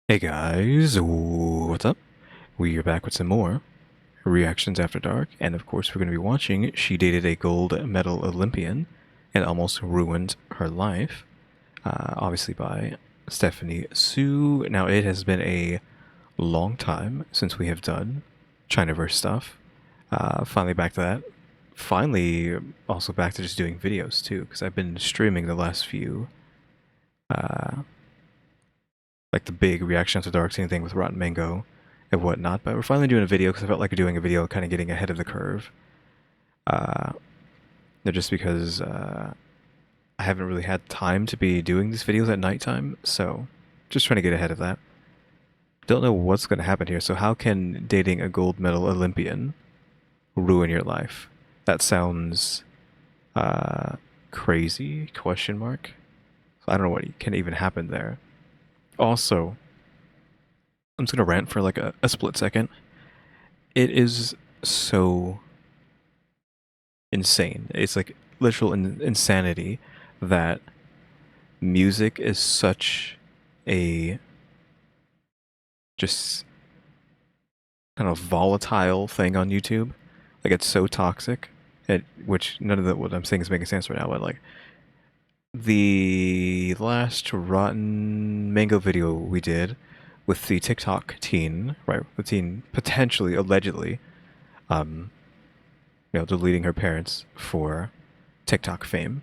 Hey guys, what's up? We are back with some more reactions after dark, and of course we're going to be watching She Dated a Gold Medal Olympian and Almost Ruined Her Life, obviously by Stephanie Sue. Now it has been a long time since we have done Chinaverse stuff. Finally back to that. Finally also back to just doing videos too, because I've been streaming the last few like the big reaction to Dark Scene thing with Rotten Mango and whatnot. But we're finally doing a video because I felt like doing a video, kind of getting ahead of the curve. Uh, just because I haven't really had time to be doing these videos at nighttime, so just trying to get ahead of that. Don't know what's going to happen here. So how can dating a gold medal Olympian ruin your life? That sounds crazy? Question mark. I don't know what can even happen there. Also, I'm just gonna rant for like a split second. It is so insane. It's like literal insanity that music is such a just kind of volatile thing on YouTube. Like it's so toxic. Which none of what I'm saying is making sense right now, but like the last Rotten Mango video we did with the TikTok teen, right? The teen potentially, allegedly, deleting her parents for TikTok fame.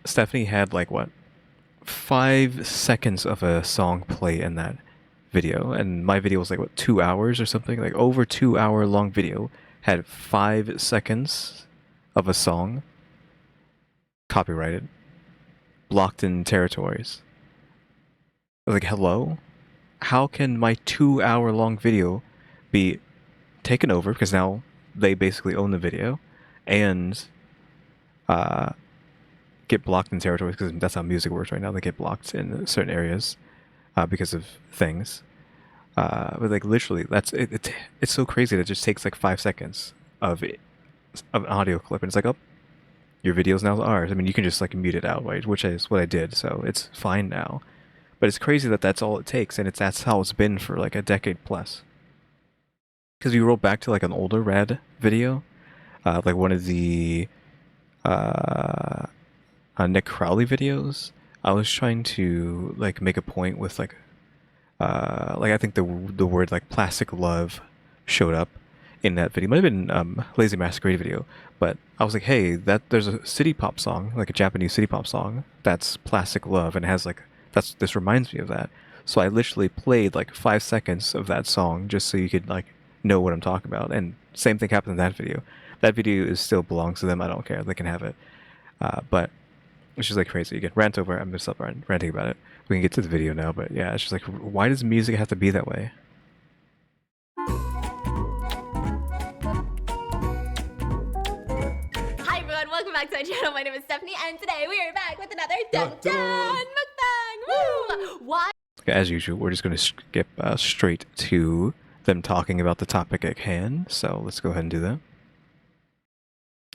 Stephanie had like what, 5 seconds of a song play in that video, and my video was like what, 2 hours or something, like over 2 hour long video had 5 seconds of a song copyrighted, blocked in territories. I was like, hello? How can my 2 hour long video be taken over because now they basically own the video and get blocked in territories because that's how music works right now. They get blocked in certain areas because of things. But like literally, it's so crazy that it just takes like 5 seconds of an audio clip and it's like, oh, your video's now ours. I mean, you can just like mute it out, right? Which is what I did, so it's fine now. But it's crazy that that's all it takes, and that's how it's been for like a decade plus. Because you roll back to like an older Rad video, like one of the Nick Crowley videos. I was trying to like make a point with like I think the word like plastic love showed up in that video. It might have been Lazy Masquerade video, but I was like, hey, there's a city pop song, like a Japanese city pop song that's Plastic Love, and it has like this reminds me of that. So I literally played like 5 seconds of that song just so you could like know what I'm talking about. And same thing happened in that video. That video is still belongs to them. I don't care. They can have it. But it's just like crazy. Again, rant over. I'm gonna stop ranting about it. We can get to the video now, but yeah, it's just like, why does music have to be that way? Hi everyone, welcome back to my channel. My name is Stephanie, and today we are back with another Dun Dun Mukbang! Woo! Why? As usual, we're just going to skip straight to them talking about the topic at hand, so let's go ahead and do that.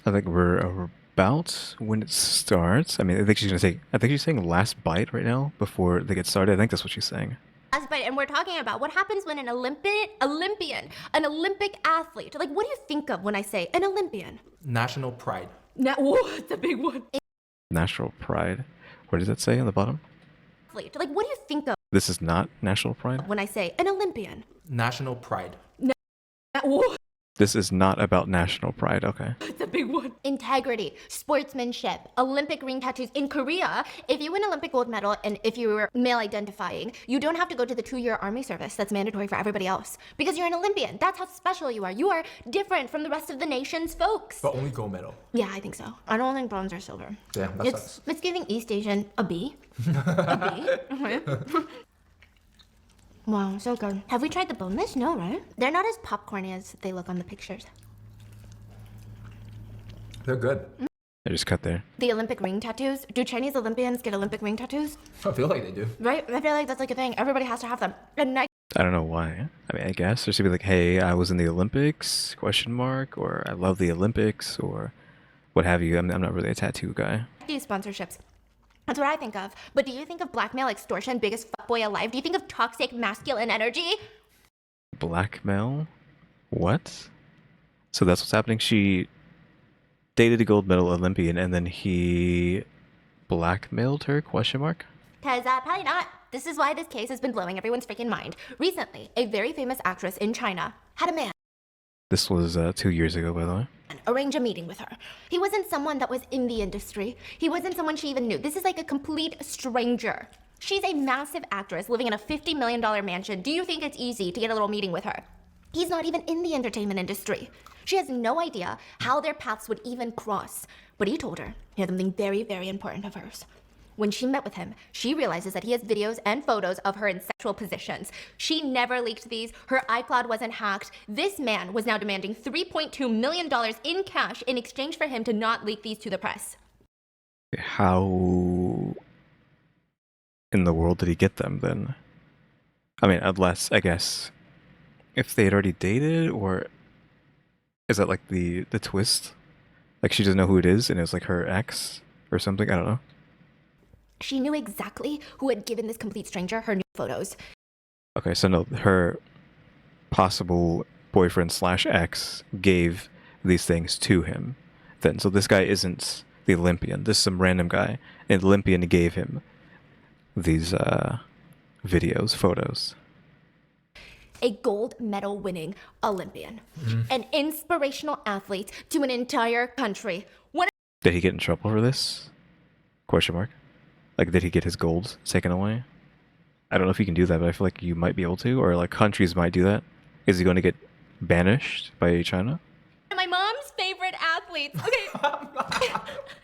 I think we're about when it starts. I mean, I think she's saying last bite right now before they get started. I think that's what she's saying. Last bite, and we're talking about what happens when an Olympic athlete, like what do you think of when I say an Olympian? National pride. Whoa, it's a big one. National pride. What does that say on the bottom? Like what do you think of This is not national pride? when I say an Olympian? National pride. Whoa. This is not about national pride. Okay. It's a big one. Integrity, sportsmanship, Olympic ring tattoos. In Korea, if you win Olympic gold medal and if you're male identifying, you don't have to go to the 2-year army service that's mandatory for everybody else because you're an Olympian. That's how special you are. You are different from the rest of the nation's folks. But only gold medal. Yeah, I think so. I don't think bronze or silver. Damn, that sucks. It's giving East Asian a B. A B. Okay. Wow, so good. Have we tried the boneless? No, right? They're not as popcorny as they look on the pictures. They're good. I just cut there. The Olympic ring tattoos. Do Chinese Olympians get Olympic ring tattoos? I feel like they do. Right? I feel like that's like a thing. Everybody has to have them. And I don't know why. I mean, I guess there should be like, hey, I was in the Olympics, question mark, or I love the Olympics, or what have you. I'm not really a tattoo guy. these sponsorships. That's what I think of. But do you think of blackmail, extortion, biggest fuckboy alive? Do you think of toxic masculine energy? Blackmail? What? So that's what's happening. She dated a gold medal Olympian and then he blackmailed her? Question mark? Because probably not. This is why this case has been blowing everyone's freaking mind. Recently, a very famous actress in China had a man This was 2 years ago, by the way. arrange a meeting with her. He wasn't someone that was in the industry. He wasn't someone she even knew. This is like a complete stranger. She's a massive actress living in a $50 million mansion. Do you think it's easy to get a little meeting with her? He's not even in the entertainment industry. She has no idea how their paths would even cross. But he told her he had something very, very important of hers. When she met with him, she realizes that he has videos and photos of her in sexual positions. She never leaked these. Her iCloud wasn't hacked. This man was now demanding $3.2 million in cash in exchange for him to not leak these to the press. How in the world did he get them then? I mean, unless, I guess, if they had already dated, or is that like the twist? Like she doesn't know who it is and it's like her ex or something? I don't know. She knew exactly who had given this complete stranger her new photos. Okay, so no, her possible boyfriend slash ex gave these things to him then. So this guy isn't the Olympian. This is some random guy. And the Olympian gave him these videos, photos. A gold medal winning Olympian. An inspirational athlete to an entire country. Did he get in trouble for this? Question mark. Like, did he get his gold taken away? I don't know if you can do that, but I feel like you might be able to, or like countries might do that. Is he going to get banished by China? My mom's favorite athletes. Okay.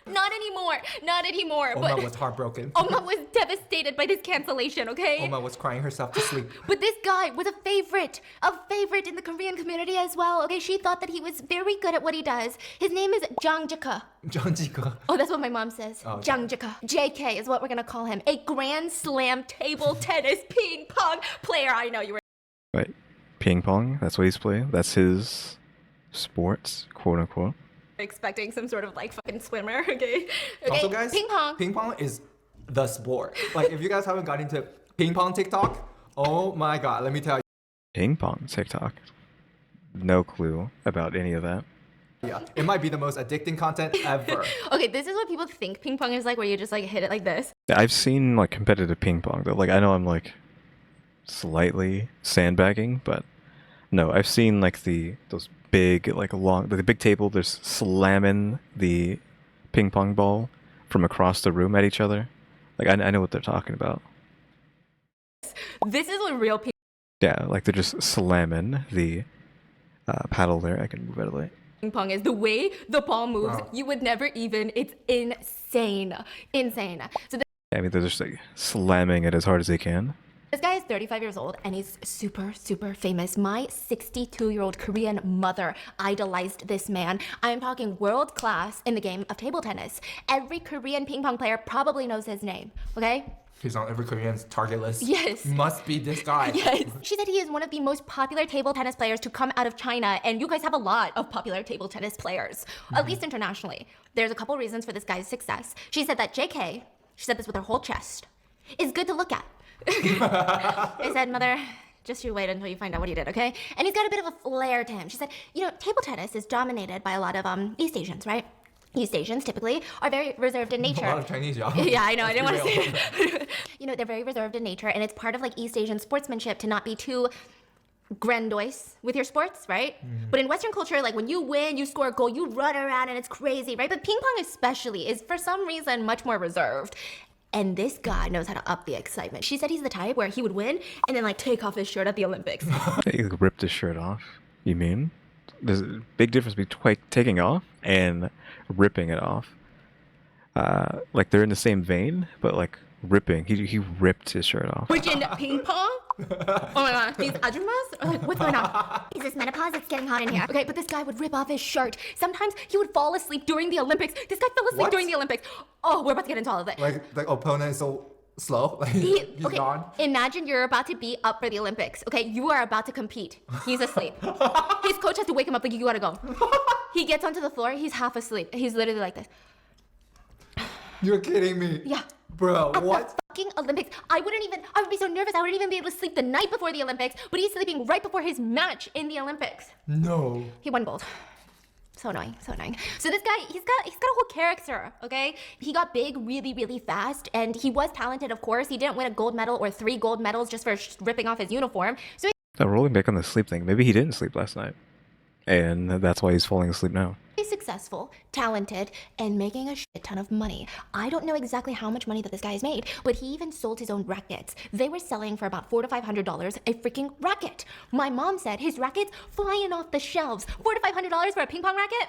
Not anymore. Not anymore. Oma was heartbroken. Oma was devastated by this cancellation, okay? Oma was crying herself to sleep. But this guy was a favorite in the Korean community as well, okay? She thought that he was very good at what he does. His name is Zhang. Jike. Oh, that's what my mom says. Oh, Zhang. JK is what we're gonna call him. A Grand Slam table tennis ping pong player. I know you were Right. Ping pong? That's what he's playing? That's his sports, quote unquote. expecting some sort of like fucking swimmer, okay? Also, guys, ping pong is the sport. Like, if you guys haven't got into ping pong TikTok, oh my god, let me tell you. Ping pong TikTok. No clue about any of that. Yeah, it might be the most addicting content ever. Okay, this is what people think ping pong is like, where you just like hit it like this. I've seen like competitive ping pong though. Like I know I'm like slightly sandbagging, but no, I've seen like those big like long the big table. They're slamming the ping pong ball from across the room at each other. Like I know what they're talking about. This is what real ping Yeah, like they're just slamming the paddle there. I can move out of the way. pong is. The way the ball moves, Wow. you would never even. It's insane. Insane. So I mean, they're just like slamming it as hard as they can. this guy is 35 years old and he's super, super famous. My 62-year-old Korean mother idolized this man. I'm talking world class in the game of table tennis. Every Korean ping pong player probably knows his name, okay? He's on every Korean's target list. Yes. Must be this guy. Yes. She said he is one of the most popular table tennis players to come out of China, and you guys have a lot of popular table tennis players, at least internationally. There's a couple reasons for this guy's success. She said that JK, she said this with her whole chest, is good to look at. I said, mother, just you wait until you find out what he did, okay? And he's got a bit of a flair to him. She said, you know, table tennis is dominated by a lot of East Asians, right? East Asians typically are very reserved in nature. A lot of Chinese, y'all. Yeah, I know. I didn't want to Let's say be real. it. You know, they're very reserved in nature, and it's part of like East Asian sportsmanship to not be too grandiose with your sports, right? But in Western culture, like when you win, you score a goal, you run around and it's crazy, right? But ping pong especially is for some reason much more reserved. And this guy knows how to up the excitement. She said he's the type where he would win and then like take off his shirt at the Olympics. He ripped his shirt off. You mean? There's a big difference between taking off and ripping it off. Like they're in the same vein, but like ripping. He ripped his shirt off. Which in ping pong? Oh my god, these ajumas? Like, what's going on? Is this menopause? It's getting hot in here. Okay, but this guy would rip off his shirt. Sometimes he would fall asleep during the Olympics. This guy fell asleep What? during the Olympics. Oh, we're about to get into all of it. Like the opponent is so slow. Like, he's Okay, gone. imagine you're about to be up for the Olympics. Okay, you are about to compete. He's asleep. His coach has to wake him up like, you gotta go. He gets onto the floor. He's half asleep. He's literally like this. You're kidding me. Yeah. Bro, At what? the fucking Olympics. I would be so nervous. I wouldn't even be able to sleep the night before the Olympics, but he's sleeping right before his match in the Olympics. No. He won gold. So annoying, so annoying. So this guy, he's got a whole character, okay? He got big really, really fast, and he was talented, of course. He didn't win a gold medal or 3 gold medals just for ripping off his uniform. So Rolling back on the sleep thing, maybe he didn't sleep last night. And that's why he's falling asleep now. he's successful, talented, and making a shit ton of money. I don't know exactly how much money that this guy has made, but he even sold his own rackets. They were selling for about $400 to $500 a freaking racket. My mom said his rackets flying off the shelves. $400 to $500 for a ping pong racket?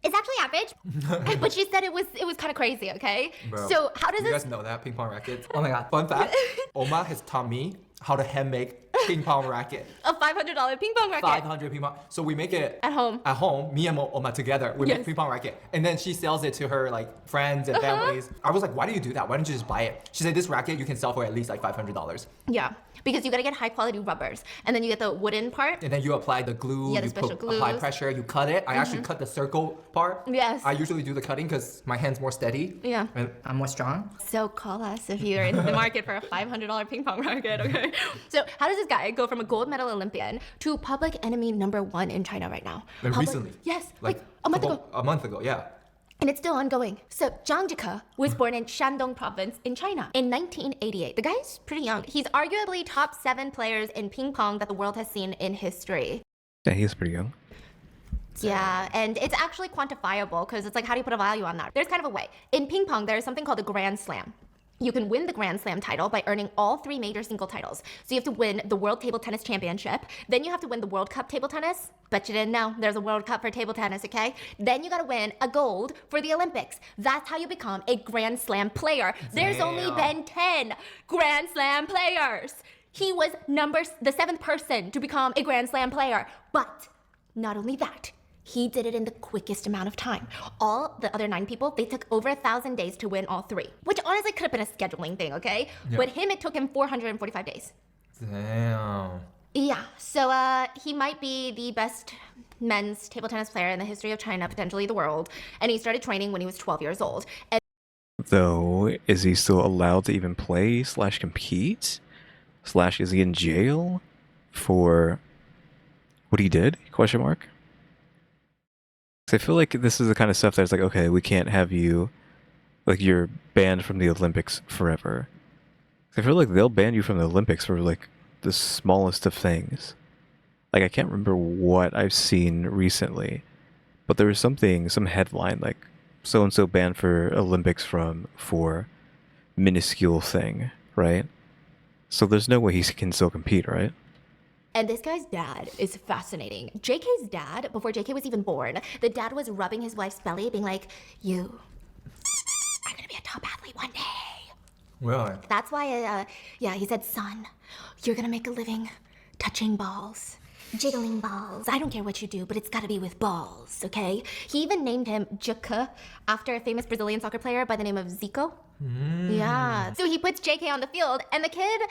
It's actually average, but she said it was kind of crazy. Okay, Bro, so how does you this? guys know that ping pong rackets? Oh my god! Fun fact: Oma has taught me how to hand make ping pong racket. A $500 ping pong racket 500 ping pong. So we make it at home. At home, me and Oma together, we Yes. make ping pong racket, and then she sells it to her like friends and families. I was like, why do you do that? Why don't you just buy it? She said this racket you can sell for at least like $500. Yeah, because you gotta get high quality rubbers, and then you get the wooden part. And then you apply the glue, Yeah, the you special apply glues. pressure, you cut it. I actually cut the circle part. Yes. I usually do the cutting because my hand's more steady. Yeah. And I'm more strong. So call us if you're in the market for a $500 ping pong racket, okay? So how does this guy go from a gold medal Olympian to public enemy #1 in China right now? and recently. Yes, like a month ago. A month ago, yeah. And it's still ongoing. So Zhang was born in Shandong province in China in 1988. The guy's pretty young. He's arguably top 7 players in ping pong that the world has seen in history. Yeah, he's pretty young. Yeah, and it's actually quantifiable because it's like, how do you put a value on that? There's kind of a way. In ping pong, there's something called a Grand Slam. You can win the Grand Slam title by earning all 3 major single titles. So you have to win the World Table Tennis Championship. Then you have to win the World Cup Table Tennis. Bet you didn't know there's a World Cup for table tennis, okay? Then you gotta win a gold for the Olympics. That's how you become a Grand Slam player. There's only been 10 Grand Slam players. He was the 7th person to become a Grand Slam player. But not only that, he did it in the quickest amount of time. All the other 9 people, they took over 1,000 days to win all 3, which honestly could have been a scheduling thing, okay? Yeah. But him, it took him 445 days. Damn. Yeah, so he might be the best men's table tennis player in the history of China, potentially the world. And he started training when he was 12 years old. And Though, is he still allowed to even play / compete? / is he in jail for what he did? Question mark. 'Cause I feel like this is the kind of stuff that's like, okay, we can't have you, like, you're banned from the Olympics forever. I feel like they'll ban you from the Olympics for like the smallest of things. Like, I can't remember what I've seen recently, but there was some headline like so and so banned for Olympics for minuscule thing, right? So there's no way he can still compete, right? And this guy's dad is fascinating. JK's dad, before JK was even born, the dad was rubbing his wife's belly, being like, you are gonna be a top athlete one day. Really? That's why, he said, son, you're gonna make a living touching balls, jiggling balls. I don't care what you do, but it's gotta be with balls, okay? He even named him Jike after a famous Brazilian soccer player by the name of Zico. Yeah. So he puts JK on the field, and the kid,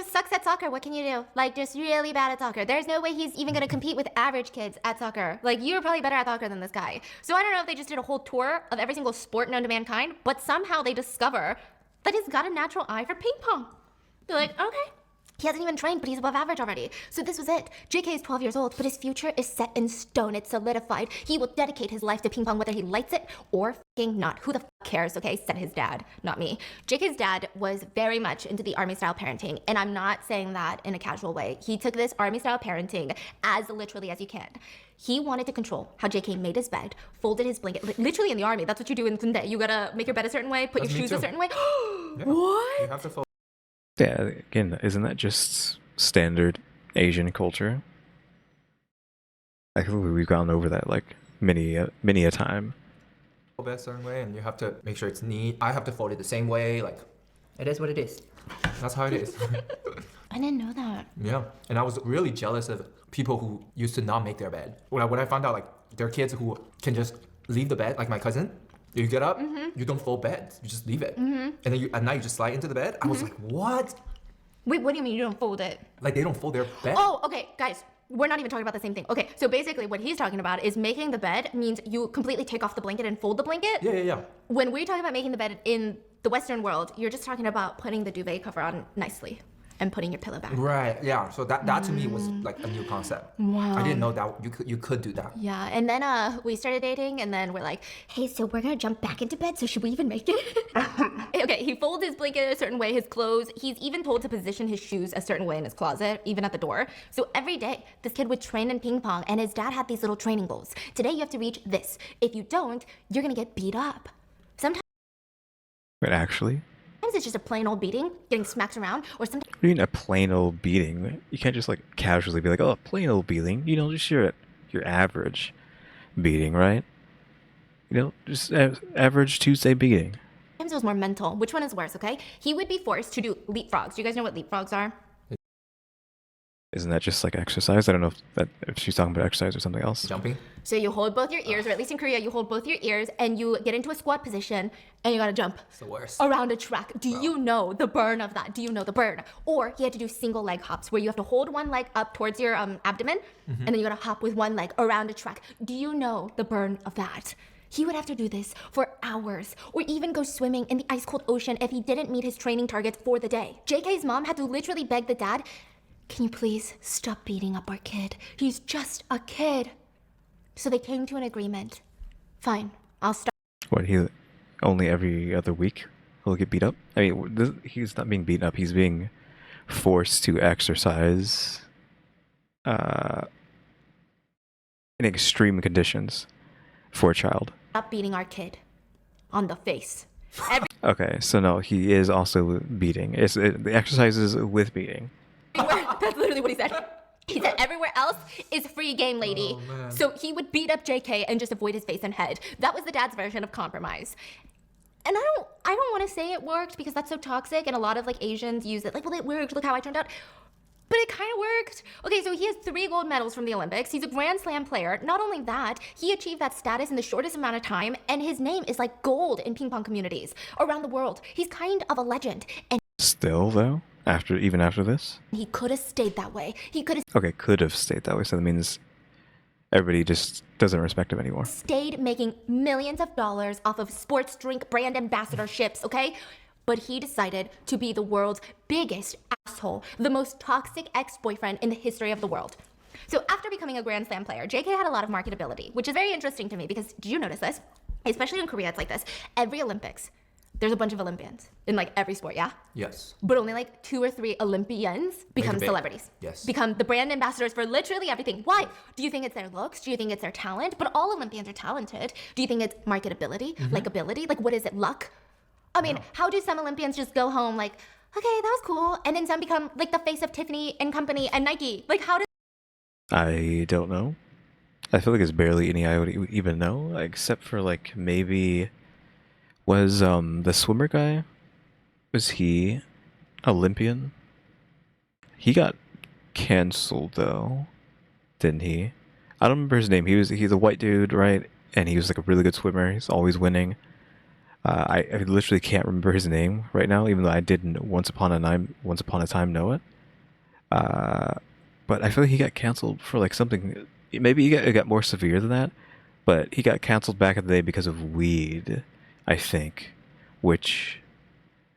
sucks at soccer. What can you do? Like, just really bad at soccer. There's no way he's even gonna compete with average kids at soccer. Like, you're probably better at soccer than this guy. So I don't know if they just did a whole tour of every single sport known to mankind, but somehow they discover that he's got a natural eye for ping pong. They're like, okay. He hasn't even trained, but he's above average already. So this was it. JK is 12 years old, but his future is set in stone. It's solidified. He will dedicate his life to ping pong, whether he likes it or fucking not. Who the fuck cares, okay? Said his dad, not me. JK's dad was very much into the army-style parenting, and I'm not saying that in a casual way. He took this army-style parenting as literally as you can. He wanted to control how JK made his bed, folded his blanket. Literally in the army, that's what you do in Sunday. You gotta make your bed a certain way, put That's your me shoes a too. certain way. Yeah. What? You have to focus. Yeah, again, isn't that just standard Asian culture? I feel like we've gone over that like many a time. Fold it a certain way, and you have to make sure it's neat. I have to fold it the same way. Like, It is what it is. that's how it is. I didn't know that. Yeah, and I was really jealous of people who used to not make their bed. When I found out like there are kids who can just leave the bed, like my cousin. You get up, you don't fold beds, you just leave it, and then at night you just slide into the bed. I was like, what? Wait, what do you mean you don't fold it? Like they don't fold their bed? Oh, okay, guys. we're not even talking about the same thing. Okay, so basically what he's talking about is making the bed means you completely take off the blanket and fold the blanket. Yeah. When we talk about making the bed in the Western world, you're just talking about putting the duvet cover on nicely and putting your pillow back. Right. Yeah. So that to me was like a new concept. Wow. I didn't know that you could do that. Yeah, and then we started dating, and then we're like, hey, so we're gonna jump back into bed, so should we even make it? Okay, he folds his blanket a certain way, his clothes. He's even told to position his shoes a certain way in his closet, even at the door. So every day, this kid would train in ping pong, and his dad had these little training goals. Today, you have to reach this. If you don't, you're gonna get beat up. Sometimes But actually, it's just a plain old beating, getting smacked around, or sometimes what do you mean a plain old beating? You can't just like casually be like, oh, a plain old beating. You know, just your average beating, right? You know, just average Tuesday beating. it was more mental. Which one is worse, okay? He would be forced to do leapfrogs. Do you guys know what leapfrogs are? Isn't that just like exercise? I don't know if she's talking about exercise or something else. Jumping. So you hold both your ears, or at least in Korea, you hold both your ears and you get into a squat position and you gotta jump It's the worst. around a track. Do you know the burn of that? Do you know the burn? Or he had to do single leg hops where you have to hold one leg up towards your abdomen and then you gotta hop with one leg around a track. Do you know the burn of that? He would have to do this for hours, or even go swimming in the ice cold ocean if he didn't meet his training targets for the day. JK's mom had to literally beg the dad, can you please stop beating up our kid? He's just a kid. So they came to an agreement. Fine, I'll stop. What, he only every other week he'll get beat up? I mean, he's not being beaten up. He's being forced to exercise in extreme conditions for a child. Stop beating our kid on the face. Okay, so no, he is also beating. The exercise is with beating. Everywhere. That's literally what he said. He said everywhere else is free game, lady. So he would beat up JK and just avoid his face and head. That was the dad's version of compromise. And I don't want to say it worked because that's so toxic, and a lot of like Asians use it like, well, it worked, look how I turned out. But it kind of worked. Okay, so he has 3 gold medals from the Olympics. He's a Grand Slam player. Not only that, he achieved that status in the shortest amount of time, and his name is like gold in ping pong communities around the world. He's kind of a legend. And Still, though, even after this? he could have stayed that way. He could have Okay, could have stayed that way, so that means everybody just doesn't respect him anymore. stayed making millions of dollars off of sports drink brand ambassadorships, okay? But he decided to be the world's biggest asshole, the most toxic ex-boyfriend in the history of the world. So after becoming a Grand Slam player, JK had a lot of marketability, which is very interesting to me because did you notice this? Especially in Korea, it's like this. Every Olympics, there's a bunch of Olympians in like every sport, yeah? Yes. But only like 2 or 3 Olympians become it big. celebrities. Yes. Become the brand ambassadors for literally everything. Why? Do you think it's their looks? Do you think it's their talent? But all Olympians are talented. Do you think it's marketability? Likability? Like what is it? Luck? I mean, how do some Olympians just go home like, okay, that was cool, and then some become like the face of Tiffany and Company and Nike? Like how does I don't know. I feel like it's barely any I would even know, except for like maybe was the swimmer guy, was he Olympian? He got canceled though, didn't he? I don't remember his name. He's a white dude, right? And he was like a really good swimmer. He's always winning. I literally can't remember his name right now, even though I didn't once upon a time know it. But I feel like he got canceled for like something. Maybe it got more severe than that, but he got canceled back in the day because of weed, I think. Which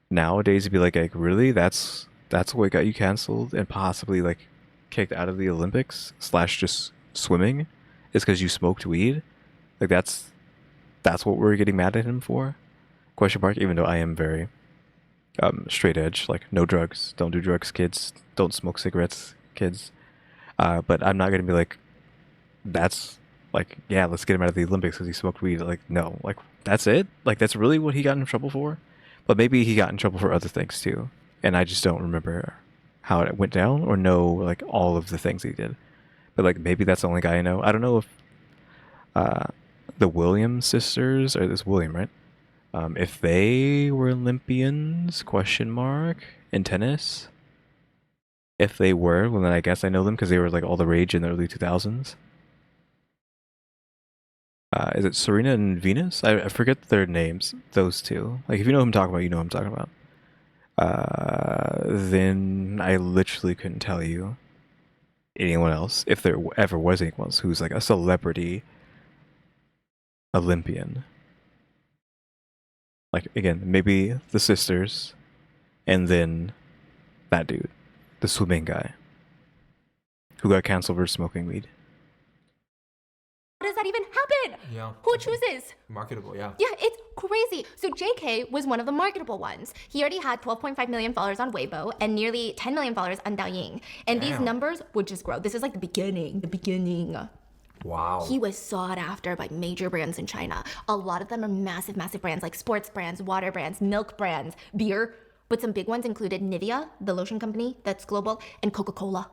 nowadays would be like really that's what got you canceled and possibly like kicked out of the Olympics / just swimming, is because you smoked weed. Like that's what we're getting mad at him for? Question mark. Even though I am very straight edge, like no drugs, don't do drugs, kids, don't smoke cigarettes, kids. But I'm not gonna be like, that's like, yeah, let's get him out of the Olympics because he smoked weed. Like no, like that's it. Like that's really what he got in trouble for. But maybe he got in trouble for other things too, and I just don't remember how it went down or know like all of the things he did. But like maybe that's the only guy I know. I don't know if the Williams sisters, or this William, right? If they were Olympians, question mark, in tennis. If they were, well then I guess I know them because they were like all the rage in the early 2000s. Is it Serena and Venus? I forget their names, those two. Like if you know who I'm talking about, you know who I'm talking about. Then I literally couldn't tell you anyone else, if there ever was anyone else who's like a celebrity Olympian. Like, again, maybe the sisters, and then that dude, the swimming guy, who got canceled for smoking weed. How does that even happen? Yeah. Who chooses? Marketable, yeah. Yeah, it's crazy. So JK was one of the marketable ones. He already had 12.5 million followers on Weibo and nearly 10 million followers on Douyin. And these Damn. numbers would just grow. This is like the beginning. Wow. He was sought after by major brands in China. A lot of them are massive, massive brands like sports brands, water brands, milk brands, beer. But some big ones included Nivea, the lotion company that's global, and Coca-Cola.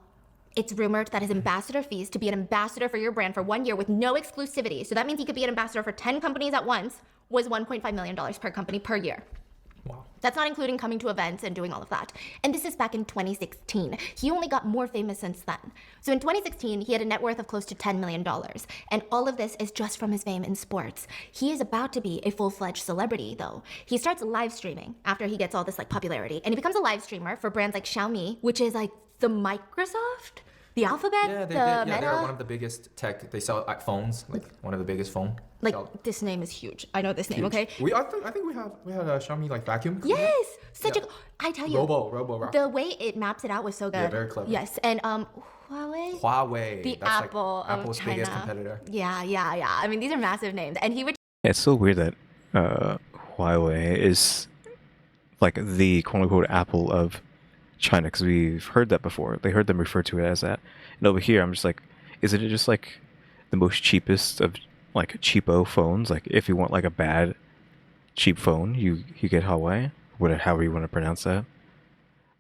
It's rumored that his ambassador fees to be an ambassador for your brand for 1 year with no exclusivity, so that means he could be an ambassador for 10 companies at once, was $1.5 million per company per year. Wow. That's not including coming to events and doing all of that. And this is back in 2016. He only got more famous since then. So in 2016, he had a net worth of close to $10 million. And all of this is just from his fame in sports. He is about to be a full-fledged celebrity, though. He starts live streaming after he gets all this like popularity. And he becomes a live streamer for brands like Xiaomi, which is like the Microsoft, the Alphabet, Yeah, the Meta. they're one of the biggest tech. They sell phones, like one of the biggest phone. Like, this name is huge. I know this name, okay? I think we have a Xiaomi like vacuum cleaner. Yes! Such Yeah. I tell you. Robo. The way it maps it out was so good. Yeah, very clever. Yes, and Huawei? Huawei. The that's Apple like of Apple's China. biggest competitor. Yeah. I mean, these are massive names. And he would It's so weird that Huawei is like the quote-unquote Apple of China, because we've heard that before. They heard them refer to it as that. And over here, I'm just like, isn't it just like the most cheapest of like cheapo phones? Like if you want like a bad cheap phone, you get Huawei, however you want to pronounce that.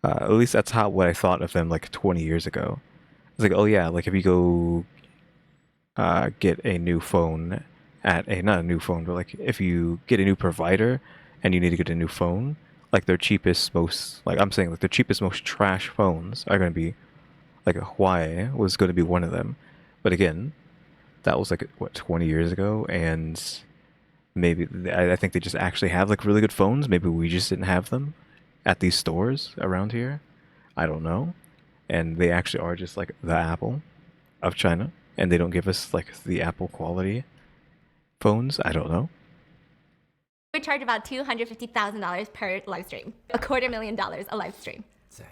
At least that's what I thought of them like 20 years ago. It's like, oh yeah, like if you go get a new phone at not a new phone, but like if you get a new provider and you need to get a new phone, like their cheapest, most trash phones are going to be like a Huawei was going to be one of them. But again, that was like what 20 years ago, and maybe I think they just actually have like really good phones. Maybe we just didn't have them at these stores around here. I don't know. And they actually are just like the Apple of China, and they don't give us like the Apple quality phones. I don't know. would charge about $250,000 per live stream. $250,000 a live stream. Damn.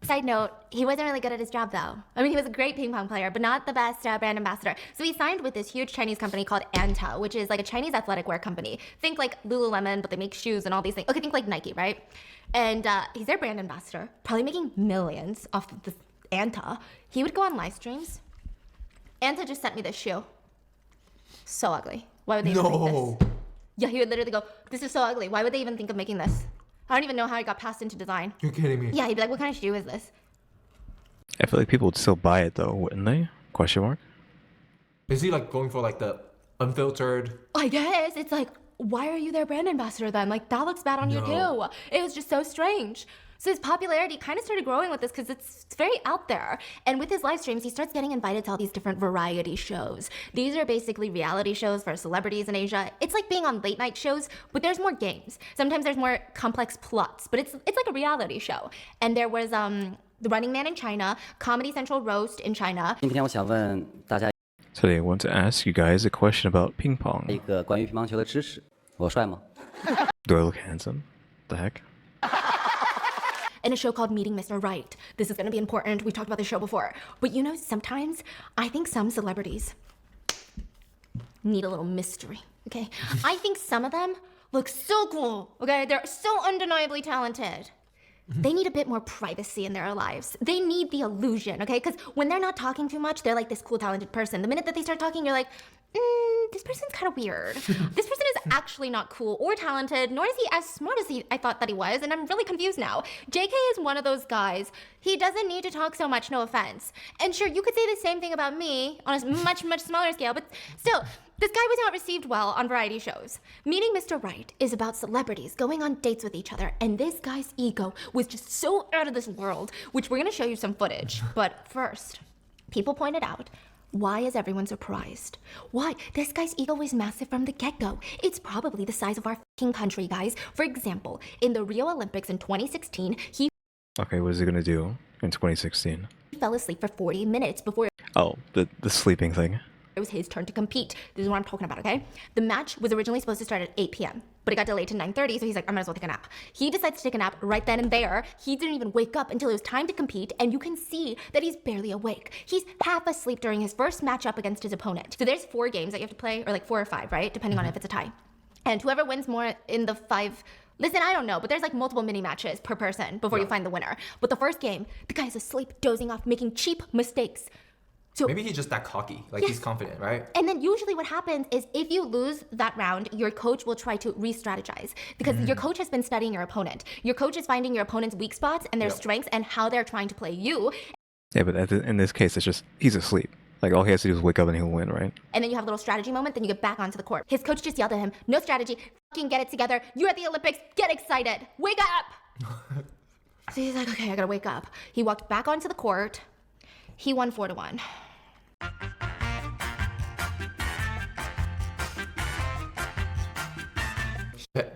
Side note, he wasn't really good at his job though. I mean, he was a great ping pong player, but not the best brand ambassador. So he signed with this huge Chinese company called Anta, which is like a Chinese athletic wear company. Think like Lululemon, but they make shoes and all these things. Okay, think like Nike, right? And he's their brand ambassador, probably making millions off of this Anta. He would go on live streams. Anta just sent me this shoe. So ugly. Why would they even make this? Yeah, he would literally go, this is so ugly. Why would they even think of making this? I don't even know how it got passed into design. You're kidding me. Yeah, he'd be like, what kind of shoe is this? I feel like people would still buy it though, wouldn't they? Question mark. Is he like going for like the unfiltered? I guess. It's like, why are you their brand ambassador then? Like, that looks bad on you too. It was just so strange. So his popularity kind of started growing with this because it's very out there. And with his live streams, he starts getting invited to all these different variety shows. These are basically reality shows for celebrities in Asia. It's like being on late night shows, but there's more games. Sometimes there's more complex plots, but it's like a reality show. And there was The Running Man in China, Comedy Central Roast in China. 今天我想问大家 Today I want to ask you guys a question about ping pong. 一个关于乒乓球的知识。我帅吗？ Do I look handsome? The heck? In a show called Meeting Mr. Right. This is gonna be important. We've talked about this show before. But you know, sometimes I think some celebrities need a little mystery, okay? I think some of them look so cool, okay? They're so undeniably talented. They need a bit more privacy in their lives. They need the illusion, okay? Because when they're not talking too much, they're like this cool, talented person. The minute that they start talking, you're like, this person's kind of weird. This person is actually not cool or talented, nor is he as smart as I thought that he was, and I'm really confused now. JK is one of those guys. He doesn't need to talk so much, no offense. And sure, you could say the same thing about me on a much, much smaller scale, but still, this guy was not received well on variety shows. Meeting Mr. Right is about celebrities going on dates with each other, and this guy's ego was just so out of this world, which we're gonna show you some footage. But first, people pointed out, why is everyone surprised? Why? This guy's ego is massive from the get-go. It's probably the size of our fucking country, guys. For example, in the Rio Olympics in 2016, he Okay, what is he gonna do in 2016? He fell asleep for 40 minutes before Oh, the sleeping thing. it was his turn to compete. This is what I'm talking about, okay? The match was originally supposed to start at 8 p.m., but it got delayed to 9:30, so he's like, I might as well take a nap. He decides to take a nap right then and there. He didn't even wake up until it was time to compete, and you can see that he's barely awake. He's half asleep during his first matchup against his opponent. So there's 4 games that you have to play, or like 4 or 5, right? Depending on if it's a tie. And whoever wins more in the 5... Listen, I don't know, but there's like multiple mini matches per person before you find the winner. But the first game, the guy's asleep, dozing off, making cheap mistakes. So Maybe he's just that cocky. Like he's confident, right? and then usually what happens is if you lose that round, your coach will try to re-strategize because your coach has been studying your opponent. Your coach is finding your opponent's weak spots and their strengths and how they're trying to play you. Yeah, but in this case, it's just he's asleep. Like all he has to do is wake up and he'll win, right? And then you have a little strategy moment, then you get back onto the court. His coach just yelled at him, no strategy, fucking get it together. You're at the Olympics, get excited, wake up. So he's like, okay, I gotta wake up. He walked back onto the court. He won 4-1.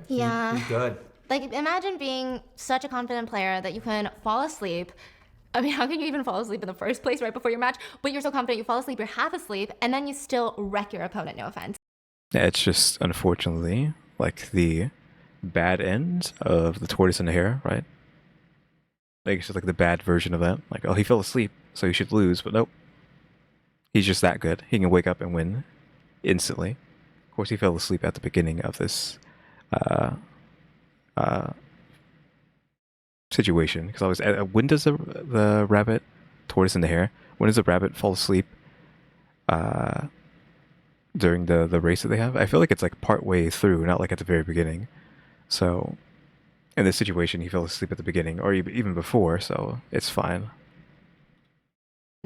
Yeah. He's good. Like, imagine being such a confident player that you can fall asleep. I mean, how can you even fall asleep in the first place right before your match? But you're so confident you fall asleep, you're half asleep, and then you still wreck your opponent, no offense. Yeah, it's just unfortunately like the bad end of the tortoise and the hare, right? Like it's just like the bad version of that. Like, oh, he fell asleep, so he should lose, but nope. He's just that good. He can wake up and win instantly. Of course, he fell asleep at the beginning of this situation because I was when does the rabbit, tortoise and the hare, when does the rabbit fall asleep during the race that they have? I feel like it's like part way through, not like at the very beginning. So in this situation he fell asleep at the beginning or even before, so it's fine.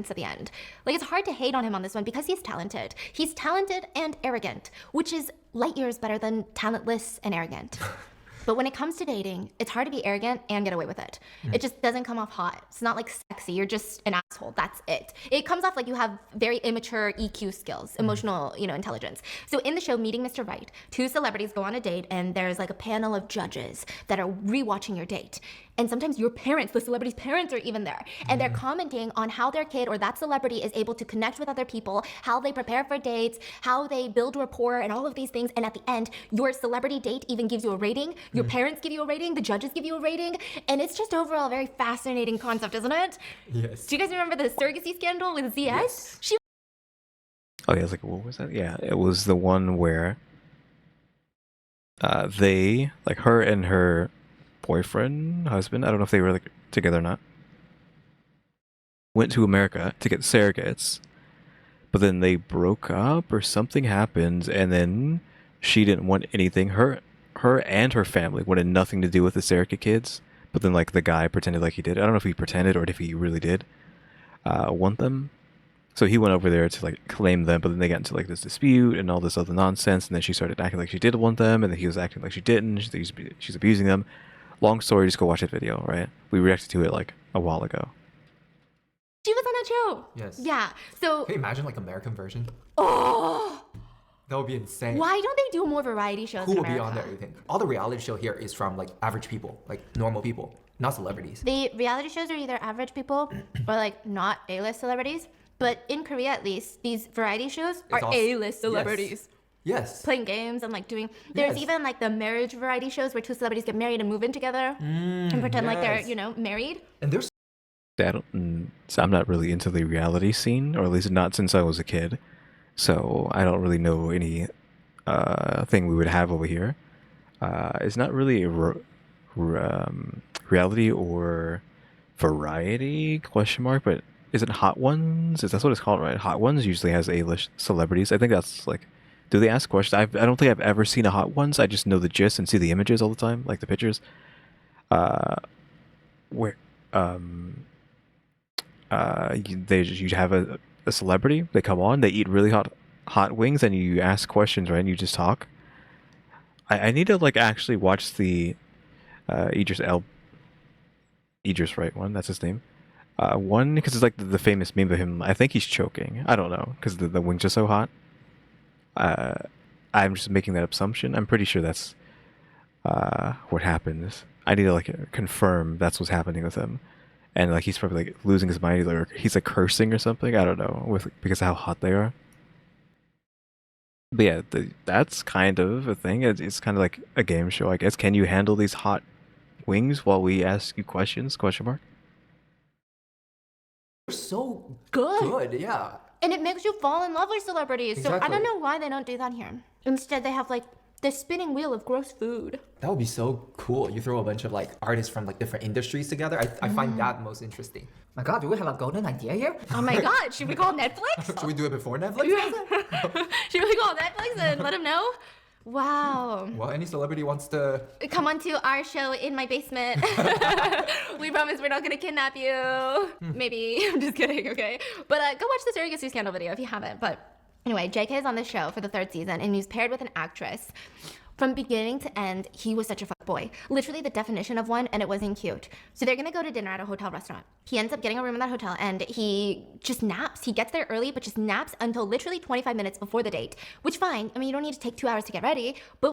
To the end. Like, it's hard to hate on him on this one because he's talented. He's talented and arrogant, which is light years better than talentless and arrogant. But when it comes to dating, it's hard to be arrogant and get away with it. It just doesn't come off hot. It's not like sexy. You're just an asshole. That's it. It comes off like you have very immature EQ skills, emotional, intelligence. So in the show, Meeting Mr. Right, 2 celebrities go on a date and there's like a panel of judges that are rewatching your date. And sometimes your parents, the celebrity's parents, are even there. And they're commenting on how their kid or that celebrity is able to connect with other people, how they prepare for dates, how they build rapport, and all of these things. And at the end, your celebrity date even gives you a rating. Your parents give you a rating. The judges give you a rating. And it's just overall a very fascinating concept, isn't it? Yes. Do you guys remember the surrogacy scandal with ZS? Yes. She Oh yeah, I was like, what was that? Yeah, it was the one where they, like her and her boyfriend, husband, I don't know if they were like together or not, went to America to get surrogates, but then they broke up or something happened, and then she didn't want anything. Her and her family wanted nothing to do with the surrogate kids, but then like the guy pretended like he did. I don't know if he pretended or if he really did want them. So he went over there to like claim them, but then they got into like this dispute and all this other nonsense, and then she started acting like she did want them, and then he was acting like she didn't. She's abusing them. Long story, just go watch that video, right? We reacted to it like a while ago. was on that show. Yes. Yeah. So Can you imagine like American version? oh, That would be insane. why don't they do more variety shows Who in would be America? on there? You think? All the reality show here is from like average people, like normal people, not celebrities. The reality shows are either average people or like not A-list celebrities. But in Korea, at least, these variety shows are all- A-list celebrities. Yes. Playing games and like doing. There's Yes. even like the marriage variety shows where 2 celebrities get married and move in together and pretend like they're, yes. married. And there's So I'm not really into the reality scene, or at least not since I was a kid. So I don't really know any thing we would have over here. It's not really reality or variety ? But is it Hot Ones? That's what it's called, right? Hot Ones usually has A-list celebrities. I think that's like, do they ask questions? I don't think I've ever seen a Hot Ones. I just know the gist and see the images all the time, like the pictures. Where you have a celebrity, they come on, they eat really hot wings, and you ask questions, right? And you just talk. I need to like actually watch the Idris, right? One, that's his name. One, because it's like the famous meme of him. I think he's choking. I don't know, because the wings are so hot. I'm just making that assumption. I'm pretty sure that's what happens. I need to like confirm that's what's happening with him. and like he's probably like losing his mind, or he's like cursing or something. I don't know, with because of how hot they are. But yeah, that's kind of a thing. It's kind of like a game show, I guess. Can you handle these hot wings while we ask you questions? Question mark. They're so Good. yeah. And it makes you fall in love with celebrities. So I Exactly. don't know why they don't do that here. Instead, they have like the spinning wheel of gross food. That would be so cool. You throw a bunch of like artists from like different industries together. I find that most interesting. My God, do we have a golden idea here? Oh my God, should we call Netflix? Should we do it before Netflix? Should we call Netflix and let them know? Wow. Well, any celebrity wants to. Come on to our show in my basement. We promise we're not gonna kidnap you. Maybe. I'm just kidding, okay? But go watch the surrogacy scandal video if you haven't. But anyway, Jike is on the show for the 3rd season, and he's paired with an actress. From beginning to end, he was such a fuckboy. Literally the definition of one, and it wasn't cute. So they're gonna go to dinner at a hotel restaurant. He ends up getting a room in that hotel, and he just naps. He gets there early, but just naps until literally 25 minutes before the date. Which, fine. I mean, you don't need to take 2 hours to get ready, but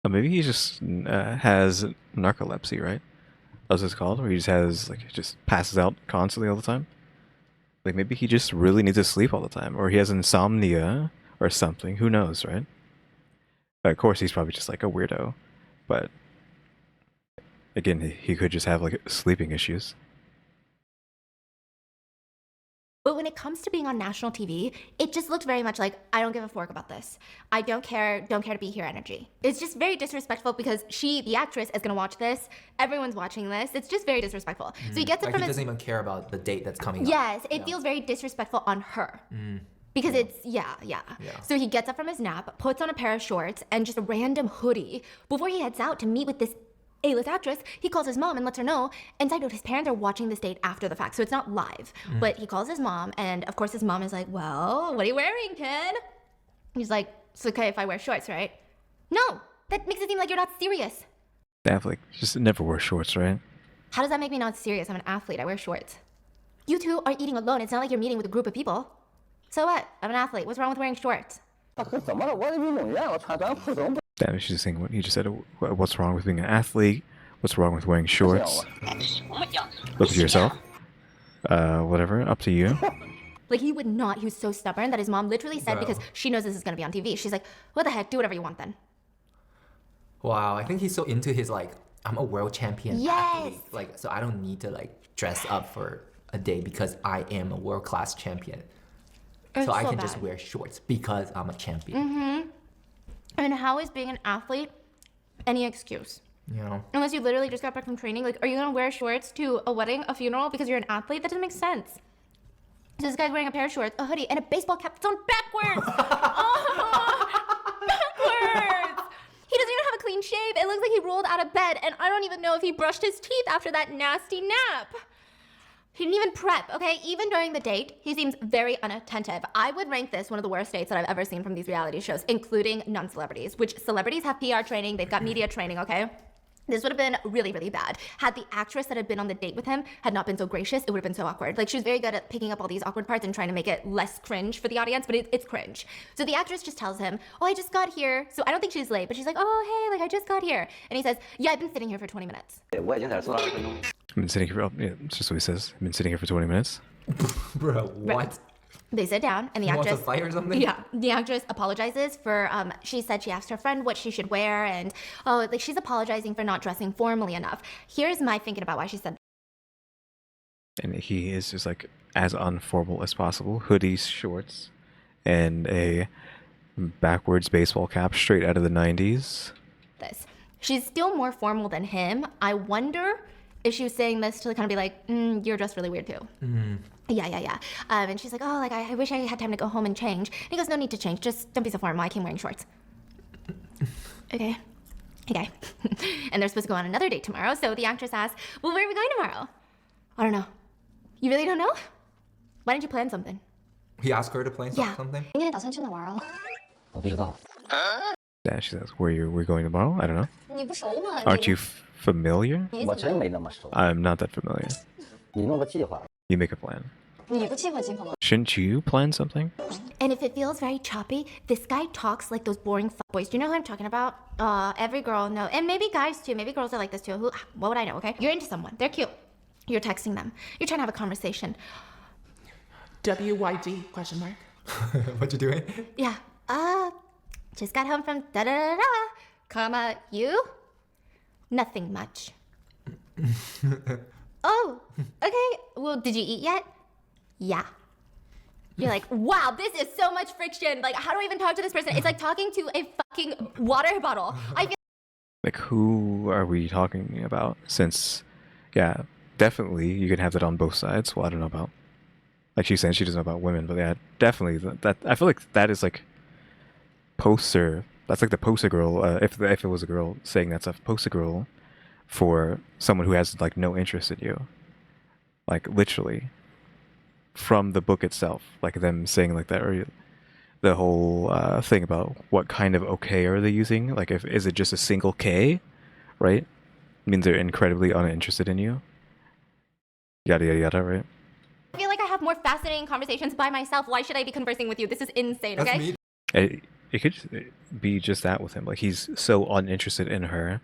Maybe he just has narcolepsy, right? That's what it's called, where he just has like just passes out constantly all the time. Like maybe he just really needs to sleep all the time, or he has insomnia or something. Who knows, right? Of course, he's probably just like a weirdo, but again, he could just have like sleeping issues. But when it comes to being on national TV, it just looked very much like, I don't give a fork about this. I don't care to be here energy. It's just very disrespectful because she, the actress, is gonna watch this. Everyone's watching this. It's just very disrespectful. So he gets it Like from he his... doesn't even care about the date that's coming up. Yes, it feels very disrespectful on her. Because it's, yeah. So he gets up from his nap, puts on a pair of shorts and just a random hoodie. Before he heads out to meet with this A-list actress, he calls his mom and lets her know. And side note, his parents are watching this date after the fact, so it's not live. But he calls his mom, and of course his mom is like, well, what are you wearing, kid? He's like, it's okay if I wear shorts, right? No, that makes it seem like you're not serious. The athlete just never wear shorts, right? How does that make me not serious? I'm an athlete, I wear shorts. You two are eating alone. It's not like you're meeting with a group of people. So what? I'm an athlete. What's wrong with wearing shorts? Damn, she's just saying what he just said. What's wrong with being an athlete? What's wrong with wearing shorts? Look at yourself. Whatever, up to you. Like, he would not. He was so stubborn that his mom literally said, Bro. because she knows this is going to be on TV, she's like, what the heck? Do whatever you want then. Wow, I think he's so into his like, I'm a world champion Yes. athlete. Like, so I don't need to like dress up for a day because I am a world-class champion. It's So I so can just bad. wear shorts because I'm a champion. And how is being an athlete any excuse? You know? Unless you literally just got back from training. Like, are you going to wear shorts to a wedding, a funeral, because you're an athlete? That doesn't make sense. So this guy's wearing a pair of shorts, a hoodie, and a baseball cap that's on backwards. Backwards. He doesn't even have a clean shave. It looks like he rolled out of bed, and I don't even know if he brushed his teeth after that nasty nap. He didn't even prep, okay? Even during the date, he seems very unattentive. I would rank this one of the worst dates that I've ever seen from these reality shows, including non-celebrities, which celebrities have PR training, they've got media training, okay? This would have been really, really bad. Had the actress that had been on the date with him had not been so gracious, it would have been so awkward. Like, she was very good at picking up all these awkward parts and trying to make it less cringe for the audience, but it's cringe. So the actress just tells him, oh, I just got here. So I don't think she's late, but she's like, oh, hey, like, I just got here. And he says, yeah, I've been sitting here for 20 minutes. 我已经在这坐了20分钟。 I've been sitting here. Oh, yeah, it's just what he says. I've been sitting here for 20 minutes. Bro, what? They sit down, and the He wants actress... to fight or something? Yeah, the actress apologizes for, she said she asked her friend what she should wear, and, oh, like, she's apologizing for not dressing formally enough. Here's my thinking about why she said And he is just like as unformal as possible. Hoodies, shorts, and a backwards baseball cap straight out of the 90s. this. She's still more formal than him. I wonder if she was saying this to kind of be like, you're dressed really weird too. Yeah. And she's like, oh, like, I wish I had time to go home and change. And he goes, no need to change. Just don't be so formal. I came wearing shorts. Okay. And they're supposed to go on another date tomorrow. So the actress asks, well, where are we going tomorrow? I don't know. You really don't know? Why didn't you plan something? He asked her to play Yeah. something? 今天打算去哪玩啊？我不知道。 Yeah, she says, we're going tomorrow? I don't know. 你不熟吗？ Aren't you familiar? 我真没那么熟。 I'm not that familiar. 你弄个计划。 You make a plan. 你不计划计划吗？ Shouldn't you plan something? And if it feels very choppy, this guy talks like those boring fuckboys. Do you know who I'm talking about? Every girl knows. And maybe guys too. Maybe girls are like this too. What would I know, okay? You're into someone. They're cute. You're texting them. You're trying to have a conversation. WYD question mark. What you doing? Yeah. Just got home from da da da da. Comma, you? Nothing much. Oh, okay. Well, did you eat yet? Yeah. You're like, wow, this is so much friction. Like, how do I even talk to this person? It's like talking to a fucking water bottle. I feel Like, who are we talking about? Since, yeah, definitely you can have that on both sides. Well, I don't know about, like she's saying she doesn't know about women, but yeah, definitely that I feel like that is like poster. That's like the poster girl. If it was a girl saying that stuff, poster girl for someone who has like no interest in you, like literally from the book itself, like them saying like that, or the whole thing about what kind of okay are they using? Like, if is it just a single K, right? Means they're incredibly uninterested in you. Yada yada yada, right? like I have more fascinating conversations by myself. Why should I be conversing with you? This is insane, That's okay? me. It could just be just that with him. Like, he's so uninterested in her,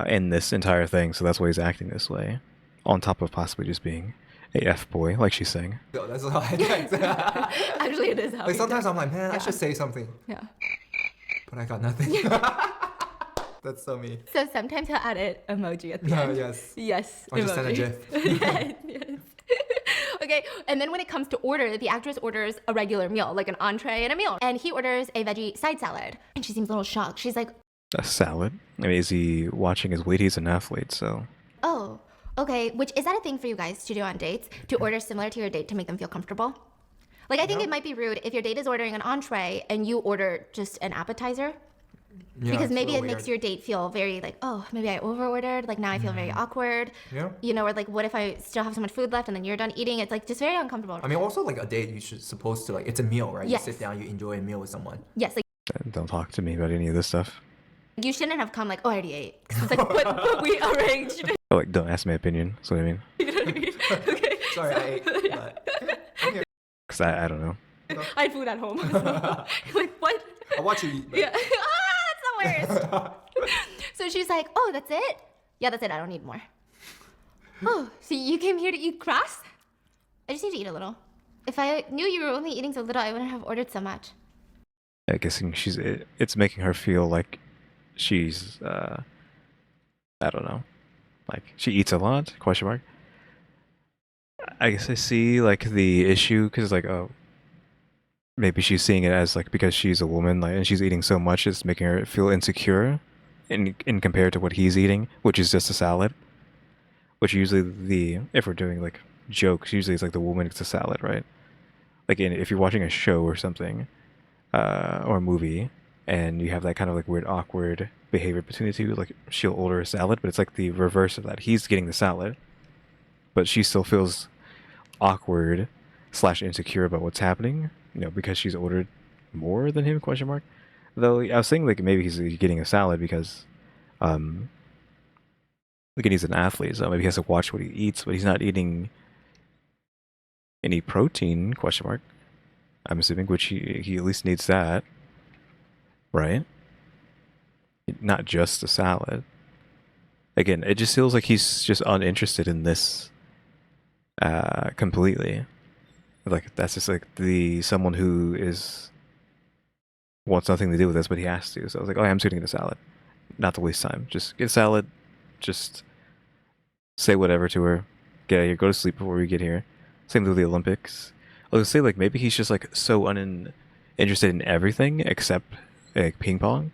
in this entire thing, so that's why he's acting this way. On top of possibly just being a F boy, like she's saying. Yo, that's how I text. Actually, it is how Like he sometimes does. I'm like, man, I should say something, Yeah. but I got nothing. That's so me. So sometimes he'll add an emoji at the No, end. yes. Yes. Or just send a emoji. GIF. yes, yes. Okay, and then when it comes to order, the actress orders a regular meal, like an entree and a meal. And he orders a veggie side salad. And she seems a little shocked. She's like, A salad? I mean, is he watching his weight? He's an athlete, so. oh, okay. Which, is that a thing for you guys to do on dates? To order similar to your date to make them feel comfortable? Like, I think it might be rude if your date is ordering an entree and you order just an appetizer. Yeah, Because it's a maybe it little makes weird. your date feel very like, oh, maybe I over-ordered. Like, now I feel very awkward. Yeah. You know, or like, what if I still have so much food left and then you're done eating? It's like just very uncomfortable. I mean, also like a date, you should supposed to like it's a meal, right? Yes. You sit down, you enjoy a meal with someone. Yes, like, Don't talk to me about any of this stuff. you shouldn't have come like, oh, I already ate. 'Cause it's like, but we arranged. Oh, like, don't ask my opinion. That's what I mean. You know what I mean? Okay. Sorry, I ate. But Because I don't know. I had food at home. So, like, what? I'll watch you eat. But... Yeah. That's the worst. So she's like, oh, that's it? Yeah, that's it. I don't need more. Oh, so you came here to eat grass? I just need to eat a little. If I knew you were only eating so little, I wouldn't have ordered so much. I guess it's making her feel like she's, I don't know. Like, she eats a lot? Question mark. I guess I see, like, the issue, because, like, oh, maybe she's seeing it as like because she's a woman, like, and she's eating so much, it's making her feel insecure in compared to what he's eating, which is just a salad. Which usually if we're doing like jokes, usually it's like the woman gets a salad, right? Like if you're watching a show or something, or a movie, and you have that kind of like weird awkward behavior between the two, like she'll order a salad, but it's like the reverse of that. He's getting the salad, but she still feels awkward / insecure about what's happening. You know, because she's ordered more than him, question mark. Though I was saying like maybe he's getting a salad because like he's an athlete, so maybe he has to watch what he eats, but he's not eating any protein, question mark. I'm assuming, which he at least needs that. Right? Not just a salad. Again, it just feels like he's just uninterested in this completely. Like, that's just like someone who wants nothing to do with this, but he has to. So I was like, oh, I'm just gonna get a salad. Not to waste time. Just get a salad. Just say whatever to her. Get out of here. Go to sleep before we get here. Same with the Olympics. I was gonna say, like, maybe he's just like so uninterested in everything except like ping pong.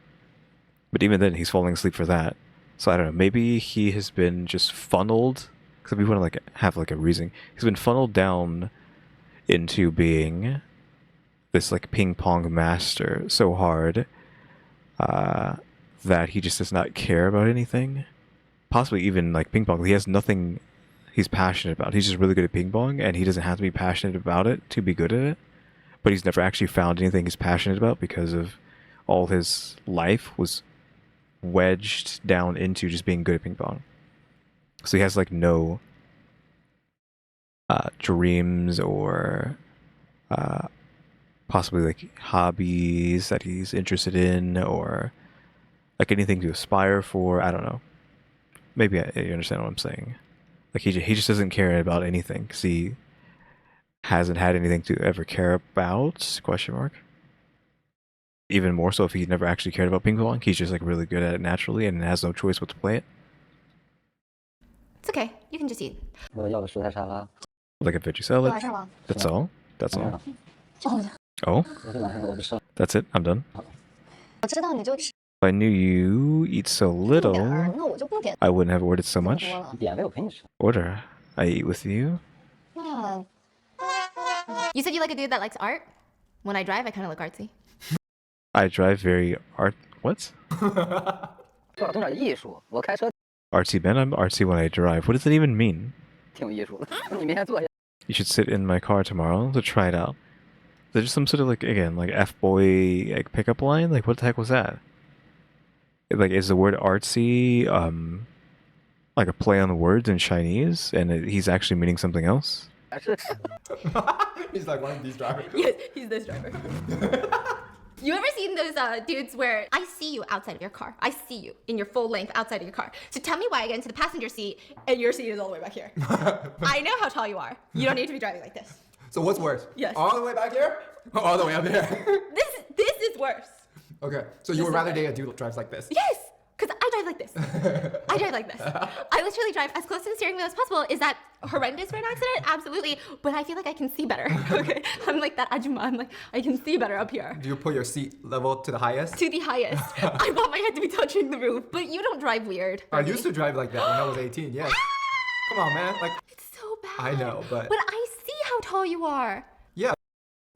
But even then, he's falling asleep for that. So I don't know. Maybe he has been just funneled. Because we want to like have like a reason. He's been funneled down into being this like ping pong master so hard that he just does not care about anything. Possibly even like ping pong. He has nothing he's passionate about. He's just really good at ping pong, and he doesn't have to be passionate about it to be good at it. But he's never actually found anything he's passionate about because of all his life was wedged down into just being good at ping pong. So he has like no dreams or possibly like hobbies that he's interested in or like anything to aspire for. I don't know. Maybe you understand what I'm saying. Like he just doesn't care about anything because he hasn't had anything to ever care about? Question mark. Even more so if he never actually cared about ping pong. He's just like really good at it naturally and has no choice but to play it. It's okay. You can just eat. 我要个蔬菜沙拉。 Like a veggie 就 salad. 完事儿了。 That's all. That's all. 哦， Oh, 昨天晚上我不吃了。 that's it. I'm done. 我知道你就吃 If I knew you eat so 点 little, 儿，那我就不点 I wouldn't have ordered so 这么 much. 多了。点呗，我陪你吃。 Order. I eat with you. 那 You said you like a dude that likes art? When I drive, I kind of look artsy. I drive very what? 多少懂点艺术，我开车 Artsy Ben? I'm artsy when I drive. What does that even mean? 挺有艺术的。你明天坐下。 You should sit in my car tomorrow to try it out. There's just some sort of like again like F-boy like pickup line. Like what the heck was that? Like is the word artsy like a play on the words in Chinese, and he's actually meaning something else? He's like one of these drivers. Yes, he's this driver. You ever seen those dudes where I see you outside of your car? I see you in your full length outside of your car. So tell me why I get into the passenger seat and your seat is all the way back here. I know how tall you are. You don't need to be driving like this. So what's worse? Yes. All the way back here? Or all the way up here? This is worse. Okay. So you would rather date a dude that drives like this? Yes, because I drive like this. I drive like this. I literally drive as close to the steering wheel as possible. Is that horrendous for an accident? Absolutely. But I feel like I can see better. Okay. I'm like that Ajuma. I'm like, I can see better up here. Do you put your seat level to the highest? To the highest. I want my head to be touching the roof. But you don't drive weird. I used to drive like that when I was 18, yes. Come on, man. Like, It's so bad. I know, but- But I see how tall you are. yeah.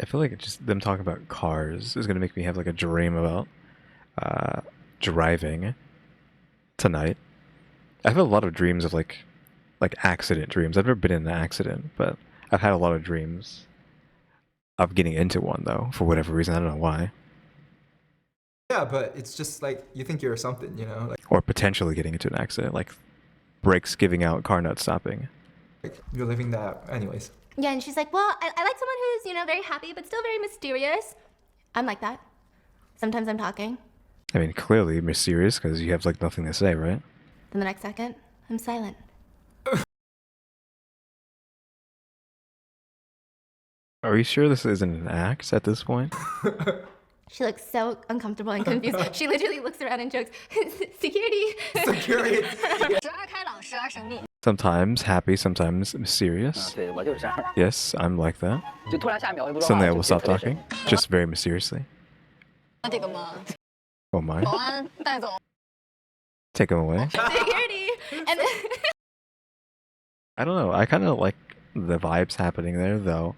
I feel like just them talking about cars is gonna make me have like a dream about driving tonight. I've had a lot of dreams of like accident dreams. I've never been in an accident, but I've had a lot of dreams of getting into one though, for whatever reason. I don't know why. Yeah, but it's just like you think you're something, you know? Or potentially getting into an accident, like brakes giving out, car not stopping. Like you're living that anyways. Yeah, and she's like, well, I like someone who's, you know, very happy, but still very mysterious. I'm like that. Sometimes I'm talking. I mean, clearly mysterious because you have like nothing to say, right? Then the next second, I'm silent. Are you sure this isn't an act at this point? She looks so uncomfortable and confused. She literally looks around and jokes, security. Security. 时而开朗，时而神秘。 Sometimes happy, sometimes mysterious. 对，我就是这样。 Yes, I'm like that. 就突然下一秒我就不说话 Suddenly I 了 will 就 stop 特别神 talking, just very mysteriously. 那这个嘛， Oh my. 保安带走。 Take him away. Security. And then I don't know. I kind of like the vibes happening there, though,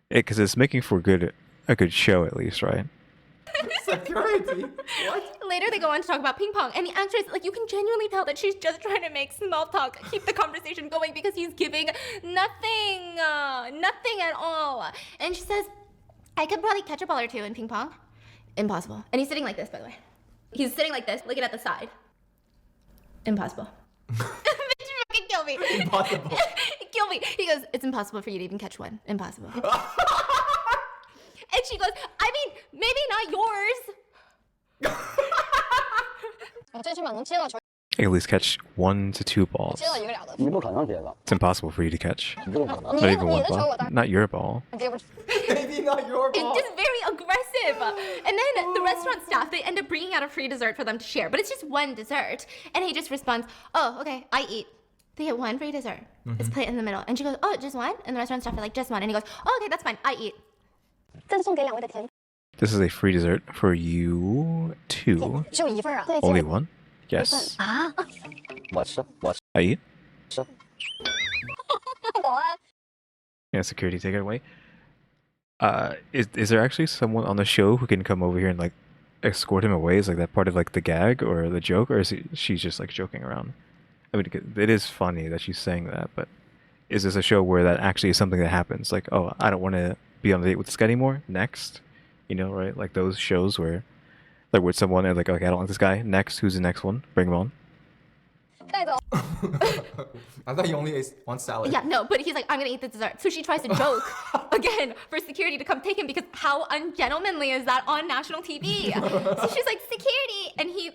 because it's making for a good show at least, right? Security. What? later they go on to talk about ping pong, and the actress, like, you can genuinely tell that she's just trying to make small talk, keep the conversation going, because he's giving nothing at all. And she says, I could probably catch a ball or two in ping pong. Impossible. And he's sitting like this, by the way. He's sitting like this, looking at the side. Impossible. Bitch, you fucking kill me. Impossible. Kill me. He goes, it's impossible for you to even catch one. Impossible. And she goes, I mean, maybe not yours. 我最起码能接到球， At least catch 1 to 2 balls. 接到一个俩的。你不可能接到， It's impossible for you to catch. 你不可能。 你 Not 的 even 你 one 的球 ball. 我当 Not your ball. 然接不住。 Maybe not your It's ball. just very aggressive. And then the restaurant staff, they end up bringing out a free dessert for them to share, but it's just one dessert. And he just responds, oh, okay, I eat. They get one free dessert. It's put in the middle. And she goes, oh, just one? And the restaurant staff are like, just one. And he goes, oh, okay, that's fine, I eat. 这是送给两位的甜品， This is a free dessert for you two. 只有一份啊。对， Only one? Yes. 啊，我吃，我吃， I eat. 吃。保安， Yeah, security, take it away. Is there actually someone on the show who can come over here and like escort him away? Is like that part of like the gag or the joke, or is she's just like joking around? I mean, it is funny that she's saying that, but is this a show where that actually is something that happens? Like, oh, I don't want to be on a date with this guy anymore. Next, you know, right? Like those shows where like with someone and like, okay, I don't like this guy. Next, who's the next one? Bring him on. 带走。 I thought you only ate one salad. Yeah, no, but he's like, I'm gonna eat the dessert. So she tries to joke again for security to come take him because how ungentlemanly is that on national TV? So she's like, security, and he.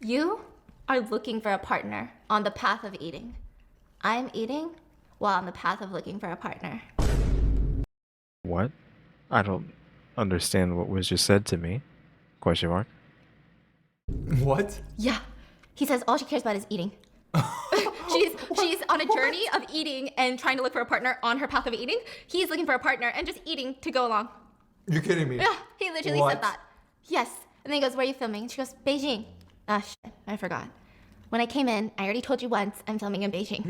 You are looking for a partner on the path of eating. I'm eating while on the path of looking for a partner. What? I don't understand what was just said to me. Question mark. What? Yeah. He says all she cares about is eating. she's on a journey of eating and trying to look for a partner on her path of eating. He's looking for a partner and just eating to go along. You're kidding me. Yeah, he literally What? said that. Yes. And then he goes, where are you filming? She goes, Beijing. Ah, shit, I forgot. When I came in, I already told you once, I'm filming in Beijing.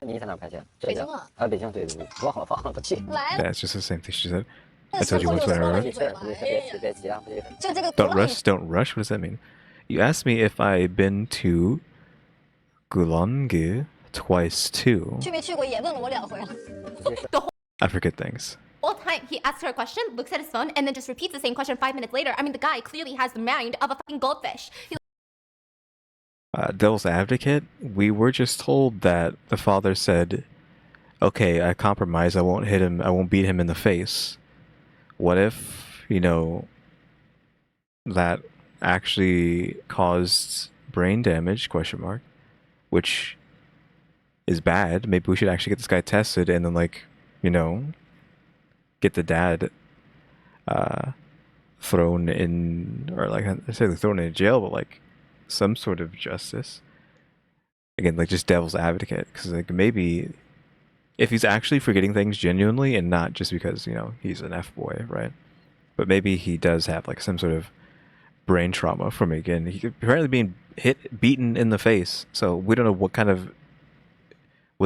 你在哪儿拍片？浙江北京啊。啊，北京，对对对，我好放了个屁。来， That's just the same thing she said. I 那 told you 是 once 我 when I 就 arrived. 说嘴别急啊，别就这个 Don't rush, don't rush. What does that mean? You asked me if I've been to Gulangge twice too. 去没去过也问了我2回了。 I forget things. All time, he asks her a question, looks at his phone, and then just repeats the same question 5 minutes later. I mean, the guy clearly has the mind of a fucking goldfish. Devil's advocate, we were just told that the father said, okay, I compromise, I won't hit him, I won't beat him in the face. What if, that actually caused brain damage, question mark, which is bad. Maybe we should actually get this guy tested and then get the dad thrown in, or I say thrown in jail, but some sort of justice. Again, just devil's advocate, because maybe if he's actually forgetting things genuinely and not just because he's an F-boy, right? But maybe he does have some sort of brain trauma from again. He could apparently being beaten in the face, so we don't know what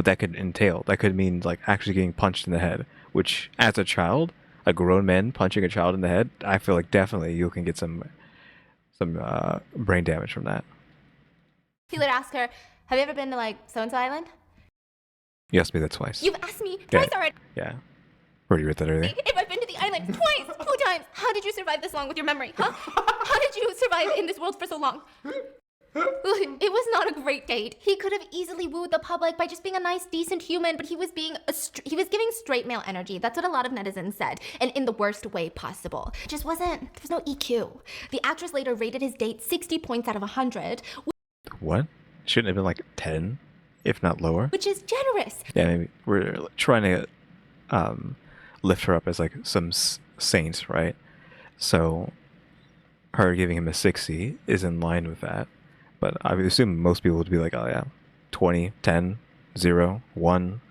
that could entail. That could mean actually getting punched in the head, which as a child, a grown man punching a child in the head, I feel like definitely you can get some brain damage from that. He would ask her, have you ever been to so-and-so island? You asked me that twice. You've asked me twice already. Yeah. Already read that earlier. If I've been to the island twice, 2 times, how did you survive this long with your memory, huh? How did you survive in this world for so long? It was not a great date. He could have easily wooed the public by just being a nice, decent human, but he was giving straight male energy. That's what a lot of netizens said, and in the worst way possible. Just there was no EQ. The actress later rated his date 60 points out of 100. What? Shouldn't it have been 10, if not lower? Which is generous. Yeah, maybe we're trying to lift her up as some saint, right? So her giving him a 60 is in line with that. But I would assume most people would be like, oh yeah, 20, 10, 0, 1,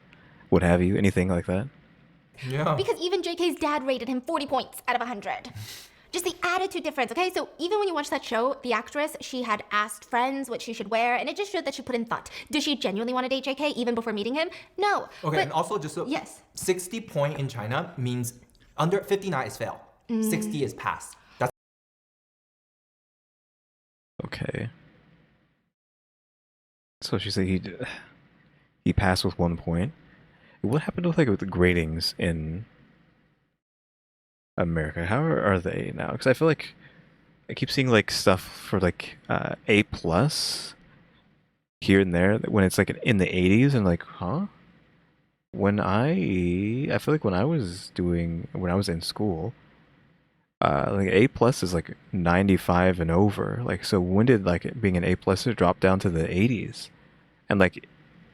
what have you, anything like that. Yeah. Because even JK's dad rated him 40 points out of 100. Just the attitude difference, okay? So even when you watch that show, the actress, she had asked friends what she should wear, and it just showed that she put in thought. Does she genuinely want to date JK even before meeting him? No. Okay, but, and also just yes. 60 point in China means under 59 is fail. 60 is pass. That's Okay. So she said he passed with 1 point. What happened with with the gradings in America? How are they now? Because I feel like I keep seeing stuff for A plus here and there when it's in the 80s, and huh? When I feel when I was in school, A plus is 95 and over. So when did being an A plus drop down to the 80s? And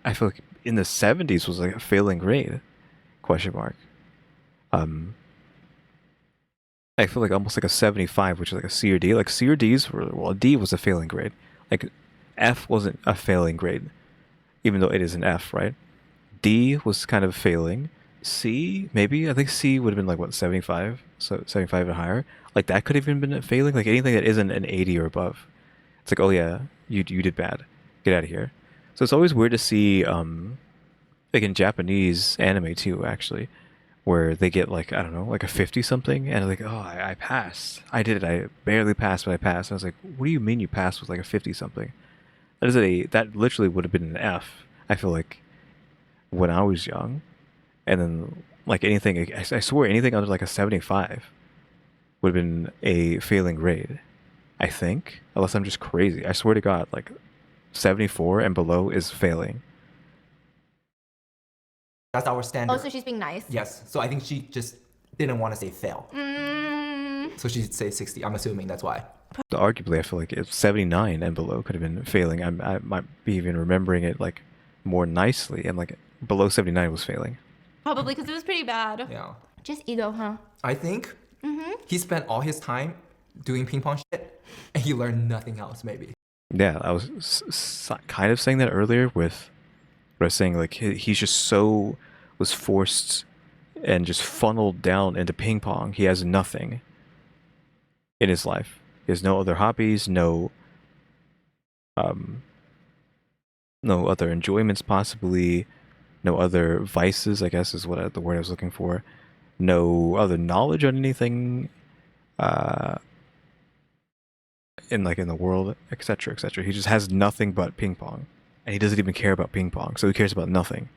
I feel in the 70s was a failing grade? Question mark. I feel almost a 75, which is a C or D. C or D's were, well, a D was a failing grade. F wasn't a failing grade, even though it is an F, right? D was kind of failing. C, maybe, I think C would have been 75, so 75 and higher. That could have even been a failing. Anything that isn't an 80 or above, it's oh yeah, you did bad, get out of here. So it's always weird to see in Japanese anime too, actually, where they get I don't know, a 50 something, and oh, I passed, I did it, I barely passed, but I passed. And I was what do you mean you passed with a 50 something? That literally would have been an F, I feel when I was young. And then anything, I swear anything under a 75 would have been a failing grade, I think, unless I'm just crazy. I swear to God, 74 and below is failing. our standard. Oh, so she's being nice. Yes. So I think she just didn't want to say fail. So she'd say 60. I'm assuming that's why. Arguably, I feel like it's 79 and below could have been failing. I might be even remembering it like more nicely, and like below 79 was failing. Probably because it was pretty bad. Yeah. Just ego, huh? I think he spent all his time doing ping pong shit, and he learned nothing else. Maybe. Yeah, I was kind of saying that earlier with what I was saying. Like he's just so was forced and just funneled down into ping pong. He has nothing in his life. He has no other hobbies, no other enjoyments possibly, no other vices, I guess is what the word I was looking for. No other knowledge on anything in the world, etc., etc. He just has nothing but ping pong. And he doesn't even care about ping pong, so he cares about nothing.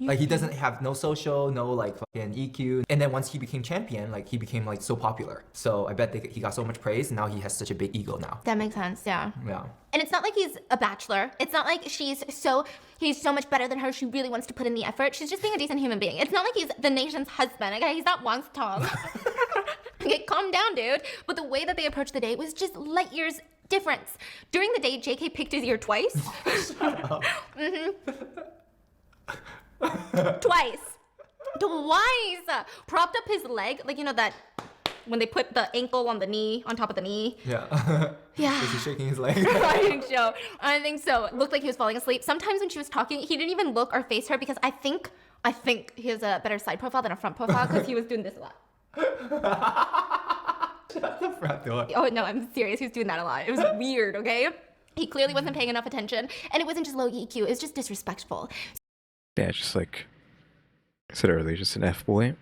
Like he doesn't have no social, no like fucking EQ. And then once he became champion, like he became like so popular. So I bet he got so much praise, and now he has such a big ego now. That makes sense, yeah. Yeah. And it's not like he's a bachelor. It's not like he's so much better than her. She really wants to put in the effort. She's just being a decent human being. It's not like he's the nation's husband. Okay, he's not Wang's Tong. Okay, calm down, dude. But the way that they approached the date was just light years difference. During the date, JK picked his ear twice. Twice. Propped up his leg, like, you know that when they put the ankle on the knee, on top of the knee. Yeah. Yeah. Is he shaking his leg? I think so. It looked like he was falling asleep. Sometimes when she was talking, he didn't even look or face her because I think he has a better side profile than a front profile because he was doing this a lot. Shut the front door. Oh no, I'm serious. He was doing that a lot. It was weird, okay? He clearly wasn't paying enough attention, and it wasn't just low EQ. It was just disrespectful. Yeah, just like I said earlier, just an F-boy.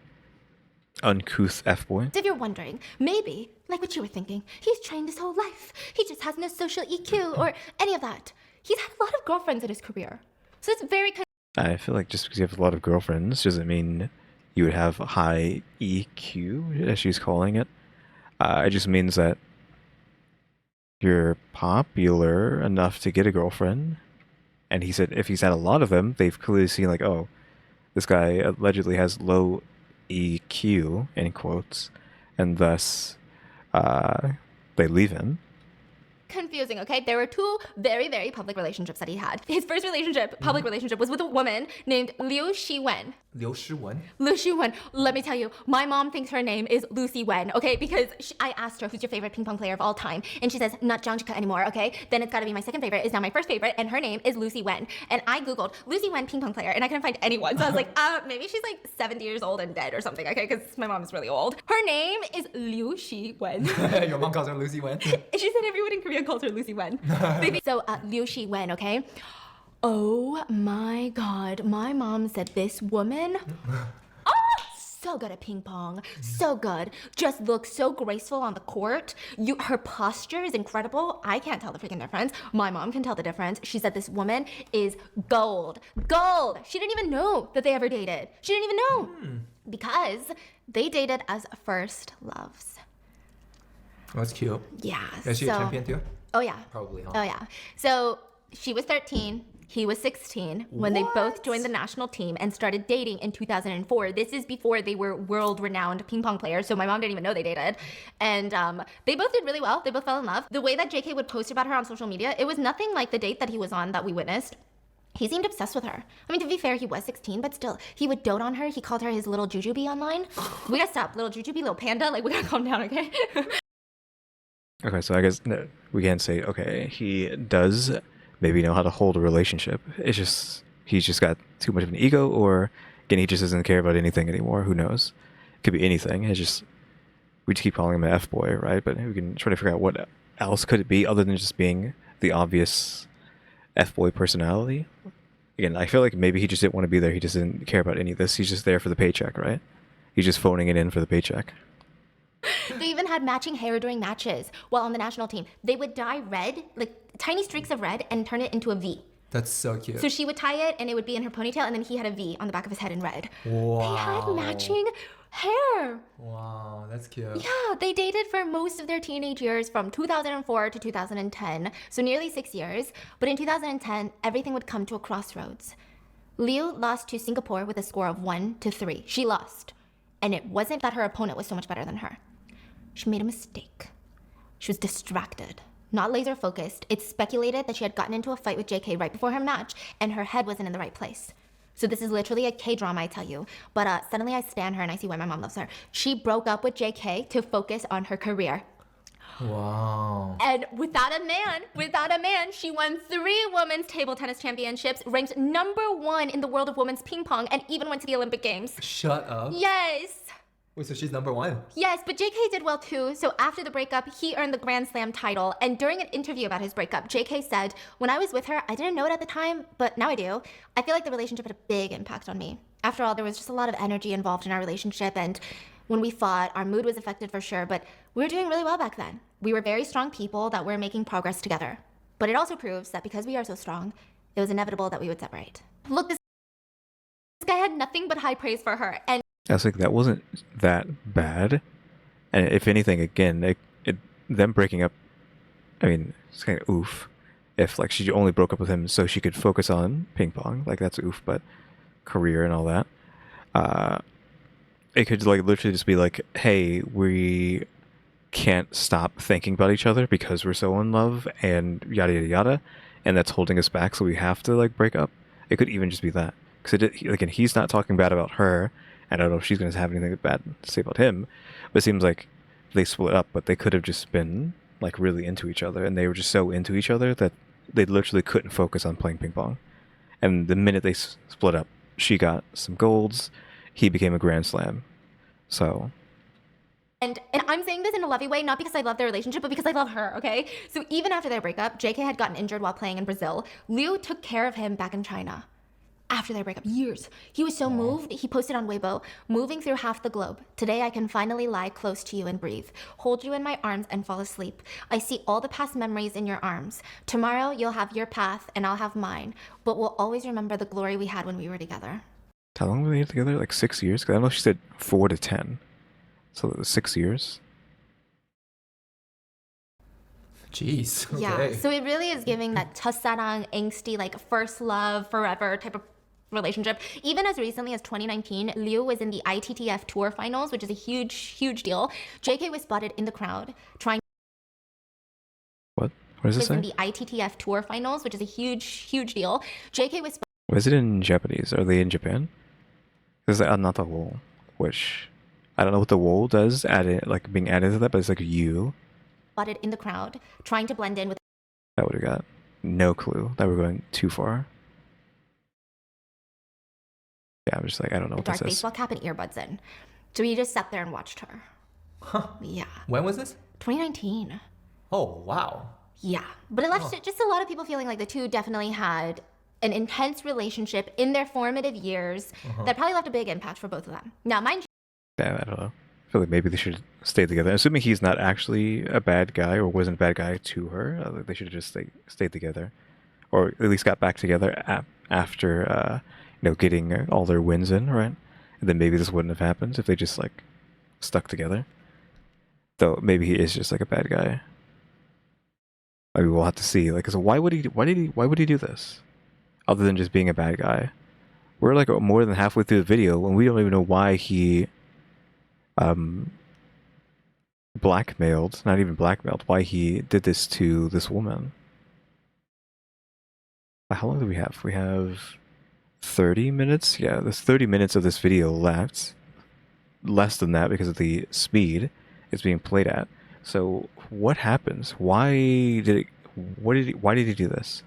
Uncouth F-boy. If you're wondering, maybe, like what you were thinking, he's trained his whole life. He just has no social EQ or any of that. He's had a lot of girlfriends in his career. So it's very I feel like just because you have a lot of girlfriends doesn't mean you would have high EQ, as she's calling it. It just means that you're popular enough to get a girlfriend. And he said if he's had a lot of them, they've clearly seen like, oh, this guy allegedly has low EQ, in quotes, and thus they leave him. confusing, okay? There were two very, very public relationships that he had. His first public relationship, was with a woman named Liu Shiwen. Liu Shiwen? Liu Shiwen. Let me tell you, my mom thinks her name is Lucy Wen, okay? Because I asked her, who's your favorite ping pong player of all time? And she says, not Zhang anymore, okay? Then it's gotta be my second favorite, is now my first favorite, and her name is Lucy Wen. And I Googled Lucy Wen ping pong player, and I couldn't find anyone. So I was like, maybe she's like 70 years old and dead or something, okay? Because my mom is really old. Her name is Liu Shiwen. Your mom calls her Lucy Wen? She said everyone in Korea calls her Lucy Wen. So, Liu Shiwen, okay? Oh my god, my mom said this woman, so good at ping pong, so good, just looks so graceful on the court. Her posture is incredible. I can't tell the freaking difference. My mom can tell the difference. She said this woman is gold. Gold! She didn't even know that they ever dated. She didn't even know. Because they dated as first loves. That's cute. Yeah. Is she a champion too? Oh yeah. Probably, huh? Oh yeah. So she was 13. He was 16 when they both joined the national team and started dating in 2004. This is before they were world-renowned ping pong players, so my mom didn't even know they dated. And they both did really well. They both fell in love. The way that JK would post about her on social media, it was nothing like the date that he was on that we witnessed. He seemed obsessed with her. I mean, to be fair, he was 16, but still, he would dote on her. He called her his little jujube online. We gotta stop. Little jujube, little panda. Like, we gotta calm down, okay? Okay, so I guess we can say, okay, he does maybe know how to hold a relationship. It's just, he's just got too much of an ego, or again, he just doesn't care about anything anymore. Who knows? It could be anything. It's just, we just keep calling him an F-boy, right? But we can try to figure out what else could it be other than just being the obvious F-boy personality. Again, I feel like maybe he just didn't want to be there. He just didn't care about any of this. He's just there for the paycheck, right? He's just phoning it in for the paycheck. They even had matching hair during matches while on the national team. They would dye red, like tiny streaks of red, and turn it into a V. That's so cute. So she would tie it, and it would be in her ponytail, and then he had a V on the back of his head in red. Wow. They had matching hair. Wow, that's cute. Yeah, they dated for most of their teenage years from 2004 to 2010, so nearly 6 years. But in 2010, everything would come to a crossroads. Liu lost to Singapore with a score of 1-3. She lost. And it wasn't that her opponent was so much better than her. She made a mistake. She was distracted, not laser focused. It's speculated that she had gotten into a fight with JK right before her match and her head wasn't in the right place. So this is literally a K-drama, I tell you. But suddenly I stan her and I see why my mom loves her. She broke up with JK to focus on her career. Wow. And without a man, she won 3 women's table tennis championships, ranked #1 in the world of women's ping pong, and even went to the Olympic Games. Shut up. Yes. Wait, so she's #1? Yes, but JK did well too. So after the breakup, he earned the Grand Slam title. And during an interview about his breakup, JK said, "When I was with her, I didn't know it at the time, but now I do. I feel like the relationship had a big impact on me. After all, there was just a lot of energy involved in our relationship, and when we fought, our mood was affected for sure, but we were doing really well back then. We were very strong people that were making progress together. But it also proves that because we are so strong, it was inevitable that we would separate." Look, this guy had nothing but high praise for her, and I was like, that wasn't that bad. And if anything, again, them breaking up, I mean, it's kind of oof. If like she only broke up with him so she could focus on ping pong, like that's oof. But career and all that, it could like literally just be like, hey, we can't stop thinking about each other because we're so in love and yada yada yada, and that's holding us back, so we have to like break up. It could even just be that, because again, he's not talking bad about her. I don't know if she's going to have anything bad to say about him, but it seems like they split up, but they could have just been like really into each other, and they were just so into each other that they literally couldn't focus on playing ping pong. And the minute they split up, she got some golds, he became a Grand Slam. So. And I'm saying this in a lovey way, not because I love their relationship, but because I love her, okay? So even after their breakup, JK had gotten injured while playing in Brazil. Liu took care of him back in China. After their breakup, years. He was so moved, he posted on Weibo, "Moving through half the globe. Today I can finally lie close to you and breathe. Hold you in my arms and fall asleep. I see all the past memories in your arms. Tomorrow you'll have your path and I'll have mine. But we'll always remember the glory we had when we were together." How long were they together? Like 6 years? Because I know she said 4 to 10. So it was 6 years. Jeez. Okay. Yeah, so it really is giving that 첫사랑, angsty, like first love, forever type of relationship. Even as recently as 2019, Liu was in the ITTF Tour Finals, which is a huge, huge deal. JK was spotted in the crowd trying. What? What does it was in say? the ITTF Tour Finals, which is a huge, huge deal. JK was. Was it in Japanese? Are they in Japan? Because not the wall, which I don't know what the wall does. Like being added to that, but it's like you. Spotted in the crowd trying to blend in with. I would have got no clue that we're going too far. Yeah, I'm just like, I don't know a what dark this is. baseball cap and earbuds in. So he just sat there and watched her. Huh. Yeah. When was this? 2019. Oh, wow. Yeah, but it left just a lot of people feeling like the two definitely had an intense relationship in their formative years that probably left a big impact for both of them. Now, mind you, Yeah, I don't know. I feel like maybe they should stay together. Assuming he's not actually a bad guy or wasn't a bad guy to her, they should have just stayed together, or at least got back together after getting all their wins in, right? And then maybe this wouldn't have happened if they just like stuck together. Though maybe he is just like a bad guy. I mean, we'll have to see. Like, so why would he do this, other than just being a bad guy? We're like more than halfway through the video, and we don't even know why he blackmailed, not even blackmailed, why he did this to this woman. How long do we have? We have 30 minutes? Yeah, there's 30 minutes of this video left. Less than that because of the speed it's being played at. So what happens? Why did he do this?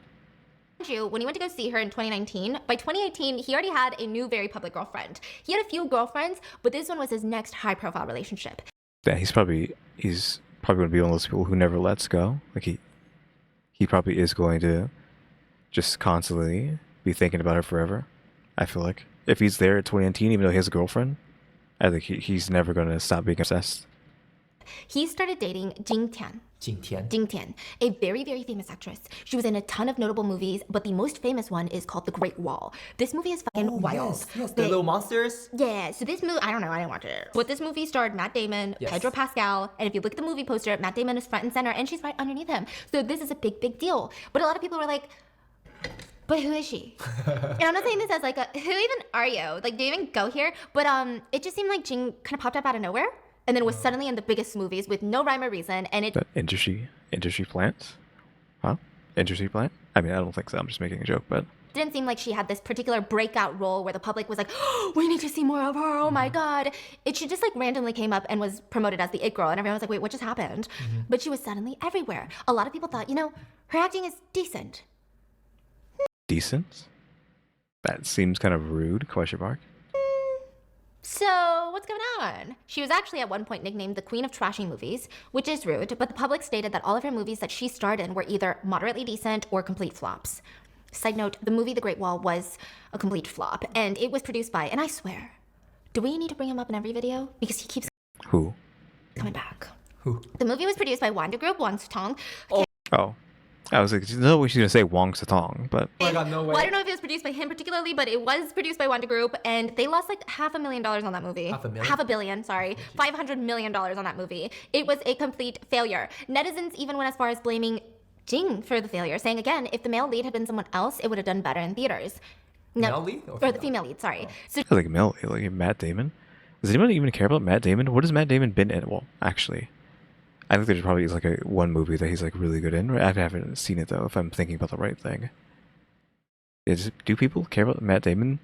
when he went to go see her in 2019, by 2018, he already had a new very public girlfriend. He had a few girlfriends, but this one was his next high-profile relationship. Yeah, he's probably going to be one of those people who never lets go. Like he probably is going to just constantly be thinking about her forever. I feel like if he's there at 2019, even though he has a girlfriend, I think he's never going to stop being obsessed. He started dating Jing Tian. Jing Tian. Jing Tian, a very, very famous actress. She was in a ton of notable movies, but the most famous one is called The Great Wall. This movie is fucking wild. Yes, the little monsters. Yeah, so this movie, I don't know, I didn't watch it. But this movie starred Matt Damon, Yes. Pedro Pascal, and if you look at the movie poster, Matt Damon is front and center, and she's right underneath him. So this is a big, big deal. But a lot of people were like, but who is she? And I'm not saying this as like who even are you? Like, do you even go here? But it just seemed like Jing kind of popped up out of nowhere and then was suddenly in the biggest movies with no rhyme or reason. And it But industry plants? Huh? Industry plant? I mean, I don't think so. I'm just making a joke, but didn't seem like she had this particular breakout role where the public was like, oh, we need to see more of her. Oh my God. She just like randomly came up and was promoted as the it girl. And everyone was like, wait, what just happened? But she was suddenly everywhere. A lot of people thought, her acting is decent. decent? That seems kind of rude, question mark. So, what's going on? She was actually at one point nicknamed the Queen of Trashy Movies, which is rude, but the public stated that all of her movies that she starred in were either moderately decent or complete flops. Side note, the movie The Great Wall was a complete flop, and it was produced by, and I swear, do we need to bring him up in every video? Because he keeps Who? coming back. Who? The movie was produced by Wanda Group, Wang Tong. Oh. I was like, no way she's going to say Wong Satong, but Oh my God, no way. Well, I don't know if it was produced by him particularly, but it was produced by Wanda Group, and they lost like $500,000 on that movie. $500,000? $500 million, sorry. $500 million on that movie. It was a complete failure. Netizens even went as far as blaming Jing for the failure, saying again, if the male lead had been someone else, it would have done better in theaters. No, Male lead or or the female? female lead, sorry. So like Matt Damon. Does anyone even care about Matt Damon? What has Matt Damon been in? Well, actually, I think there's probably like one movie that he's like really good in. I haven't seen it though. If I'm thinking about the right thing, do people care about Matt Damon?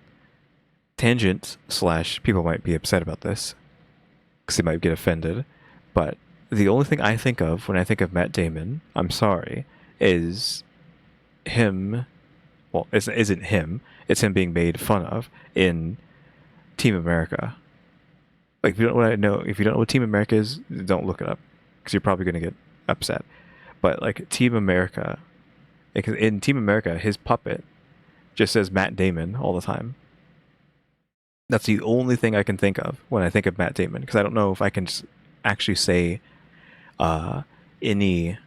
Tangent / people might be upset about this because they might get offended, but the only thing I think of when I think of Matt Damon, I'm sorry, is him. Well, it isn't him. It's him being made fun of in Team America. Like, if you don't know what Team America is, don't look it up because you're probably going to get upset. But like Team America, in Team America, his puppet just says Matt Damon all the time. That's the only thing I can think of when I think of Matt Damon, because I don't know if I can just actually say any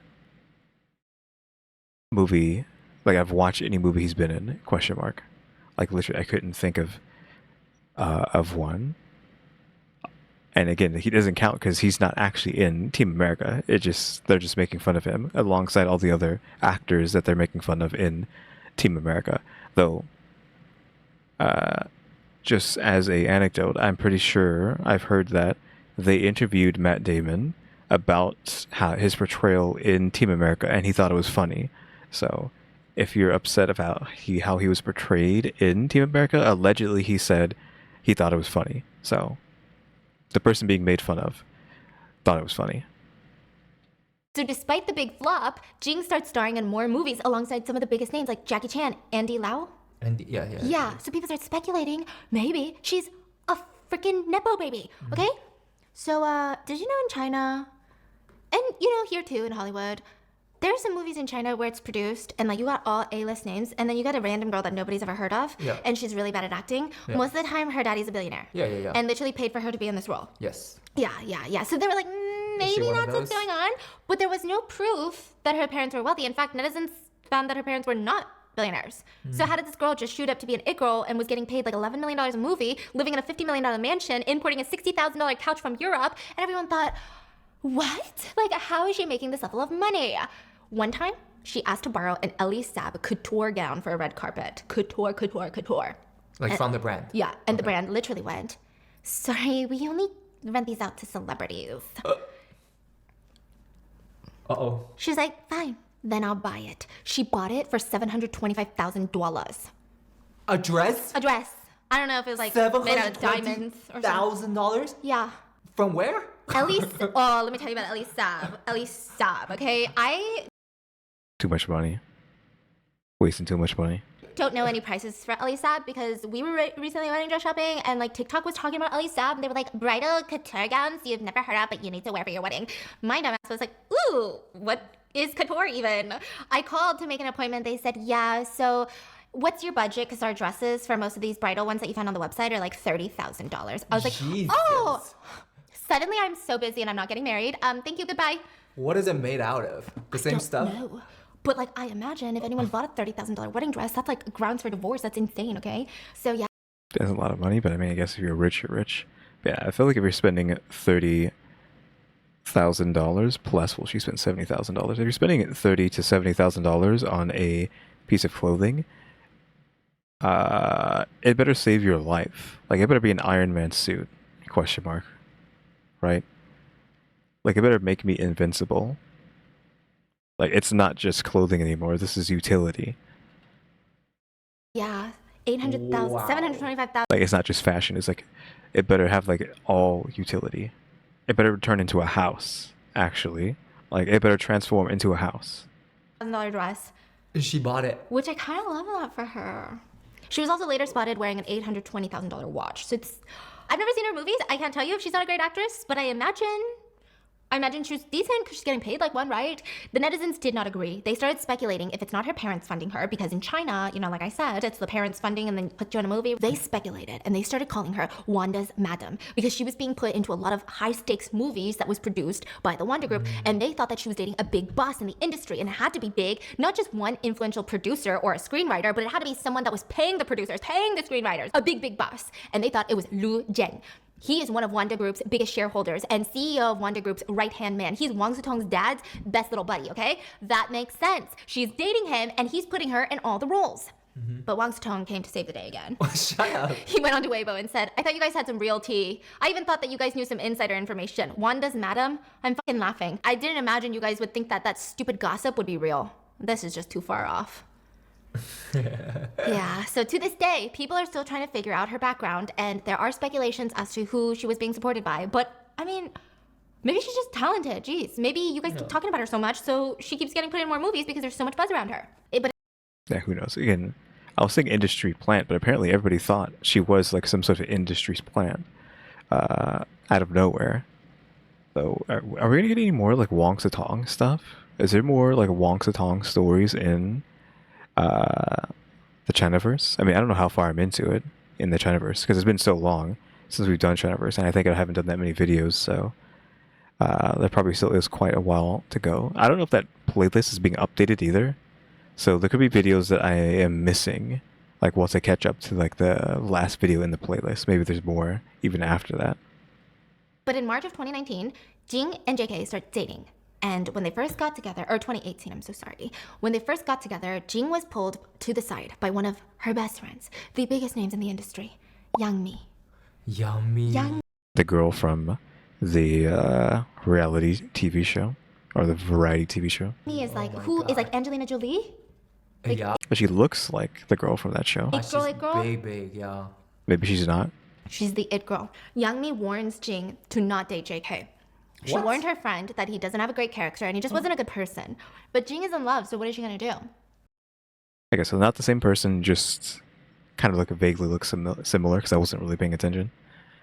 movie, like I've watched any movie he's been in, question mark. Like literally I couldn't think of one. And again, he doesn't count because he's not actually in Team America. They're just making fun of him alongside all the other actors that they're making fun of in Team America. Though just as a anecdote, I'm pretty sure I've heard that they interviewed Matt Damon about his portrayal in Team America, and he thought it was funny. So, if you're upset about how he was portrayed in Team America, allegedly he said he thought it was funny. So, the person being made fun of thought it was funny. So despite the big flop, Jing starts starring in more movies alongside some of the biggest names like Jackie Chan, Andy Lau. And yeah. Yeah, so people start speculating maybe she's a freaking Nepo baby, okay? So, did you know in China, and here too in Hollywood, there's some movies in China where it's produced and like you got all A-list names and then you got a random girl that nobody's ever heard of and she's really bad at acting. Yeah. Most of the time her daddy's a billionaire. Yeah. And literally paid for her to be in this role. Yes. Yeah. So they were like, Is she maybe one of that's what's those? going on. But there was no proof that her parents were wealthy. In fact, netizens found that her parents were not billionaires. So how did this girl just shoot up to be an it girl and was getting paid like $11 million a movie, living in a $50 million mansion, importing a $60,000 couch from Europe, and everyone thought, what? Like, how is she making this level of money? One time, she asked to borrow an EmmyStarr couture gown for a red carpet. Couture. Like from the brand. Yeah, and the brand literally went, sorry, we only rent these out to celebrities. Uh-oh. She's like, fine, then I'll buy it. She bought it for $725,000. A dress? A dress. I don't know if it was like made out of diamonds or something. $720,000? Yeah. From where? Let me tell you about EmmyStarr, okay? I Too much money. Wasting too much money. don't know any prices for EmmyStarr because we were recently wedding dress shopping and like TikTok was talking about EmmyStarr and they were like bridal couture gowns you've never heard of but you need to wear for your wedding. My dumbass was like, ooh, what is couture even? I called to make an appointment. They said, yeah, so what's your budget? Because our dresses for most of these bridal ones that you found on the website are like $30,000. I was like, Jesus. oh, suddenly I'm so busy and I'm not getting married. Thank you, goodbye. What is it made out of? The same stuff? No. But like, I imagine if anyone bought a $30,000 wedding dress, that's like grounds for divorce. That's insane, okay? So yeah. That's a lot of money, but I mean, I guess if you're rich, you're rich. But yeah, I feel like if you're spending $30,000 plus, well, she spent $70,000. If you're spending $30,000 to $70,000 on a piece of clothing, it better save your life. Like, it better be an Iron Man suit, question mark, right? Like, it better make me invincible. Like, it's not just clothing anymore. This is utility. Yeah, 800,000, Wow. 725,000. Like, it's not just fashion. It's like, it better have like all utility. It better turn into a house, actually. Like, it better transform into a house. $1,000 dress, She bought it. which I kind of love that for her. She was also later spotted wearing an $820,000 watch. So I've never seen her movies. I can't tell you if she's not a great actress, but I imagine she was decent because she's getting paid like one, right? The netizens did not agree. They started speculating if it's not her parents funding her, because in China, like I said, it's the parents funding and then put you in a movie. They speculated and they started calling her Wanda's madam because she was being put into a lot of high stakes movies that was produced by the Wanda Group, and they thought that she was dating a big boss in the industry, and it had to be big, not just one influential producer or a screenwriter, but it had to be someone that was paying the producers, paying the screenwriters, a big boss. And they thought it was Zhang. He is one of Wanda Group's biggest shareholders and CEO of Wanda Group's right-hand man. He's Wang Zitong's dad's best little buddy, okay? That makes sense. She's dating him and he's putting her in all the roles. But Wang Zitong came to save the day again. Shut up. He went onto Weibo and said, I thought you guys had some real tea. I even thought that you guys knew some insider information. Wanda's madam? I'm fucking laughing. I didn't imagine you guys would think that stupid gossip would be real. This is just too far off. Yeah, so to this day, people are still trying to figure out her background, and there are speculations as to who she was being supported by. But, I mean, maybe she's just talented. Jeez, maybe you guys keep talking about her so much, so she keeps getting put in more movies because there's so much buzz around her. Yeah, who knows? Again, I was saying industry plant, but apparently everybody thought she was like some sort of industry plant out of nowhere. So, are we gonna get any more like Wong Zitong stuff? Is there more like Wong Zitong stories in the Chinaverse? I mean, I don't know how far I'm into it in the Chinaverse because it's been so long since we've done Chinaverse, and I think I haven't done that many videos, so there probably still is quite a while to go. I don't know if that playlist is being updated either, so there could be videos that I am missing, like once I catch up to like the last video in the playlist. Maybe there's more even after that. But in March of 2019, Jing and JK started dating. And when they first got together, or 2018, I'm so sorry. When they first got together, Jing was pulled to the side by one of her best friends, the biggest names in the industry, Yang Mi. Yummy. The girl from the reality TV show, or the variety TV show. Mi is like, who is like Angelina Jolie? Yeah. But she looks like the girl from that show. It girl, She's it girl. big, yeah. Maybe she's not. She's the it girl. Yang Mi warns Jing to not date JK. She What? warned her friend that he doesn't have a great character and he just wasn't a good person. But Jing is in love, so what is she gonna do? Okay, so not the same person, just kind of like vaguely look similar because I wasn't really paying attention,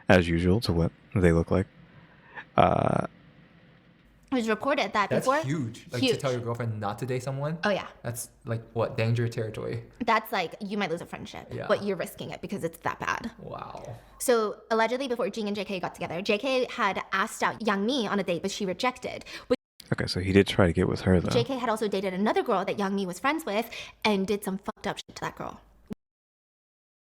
as usual, to what they look like. It was reported that That's before. huge. Like Huge. to tell your girlfriend not to date someone. Oh yeah, That's like what, danger territory. that's like you might lose a friendship, Yeah. but you're risking it because it's that bad. Wow. So allegedly, before Jing and JK got together, JK had asked out Yang Mi on a date, but she rejected. But Okay, so he did try to get with her though. JK had also dated another girl that Yang Mi was friends with and did some fucked up shit to that girl.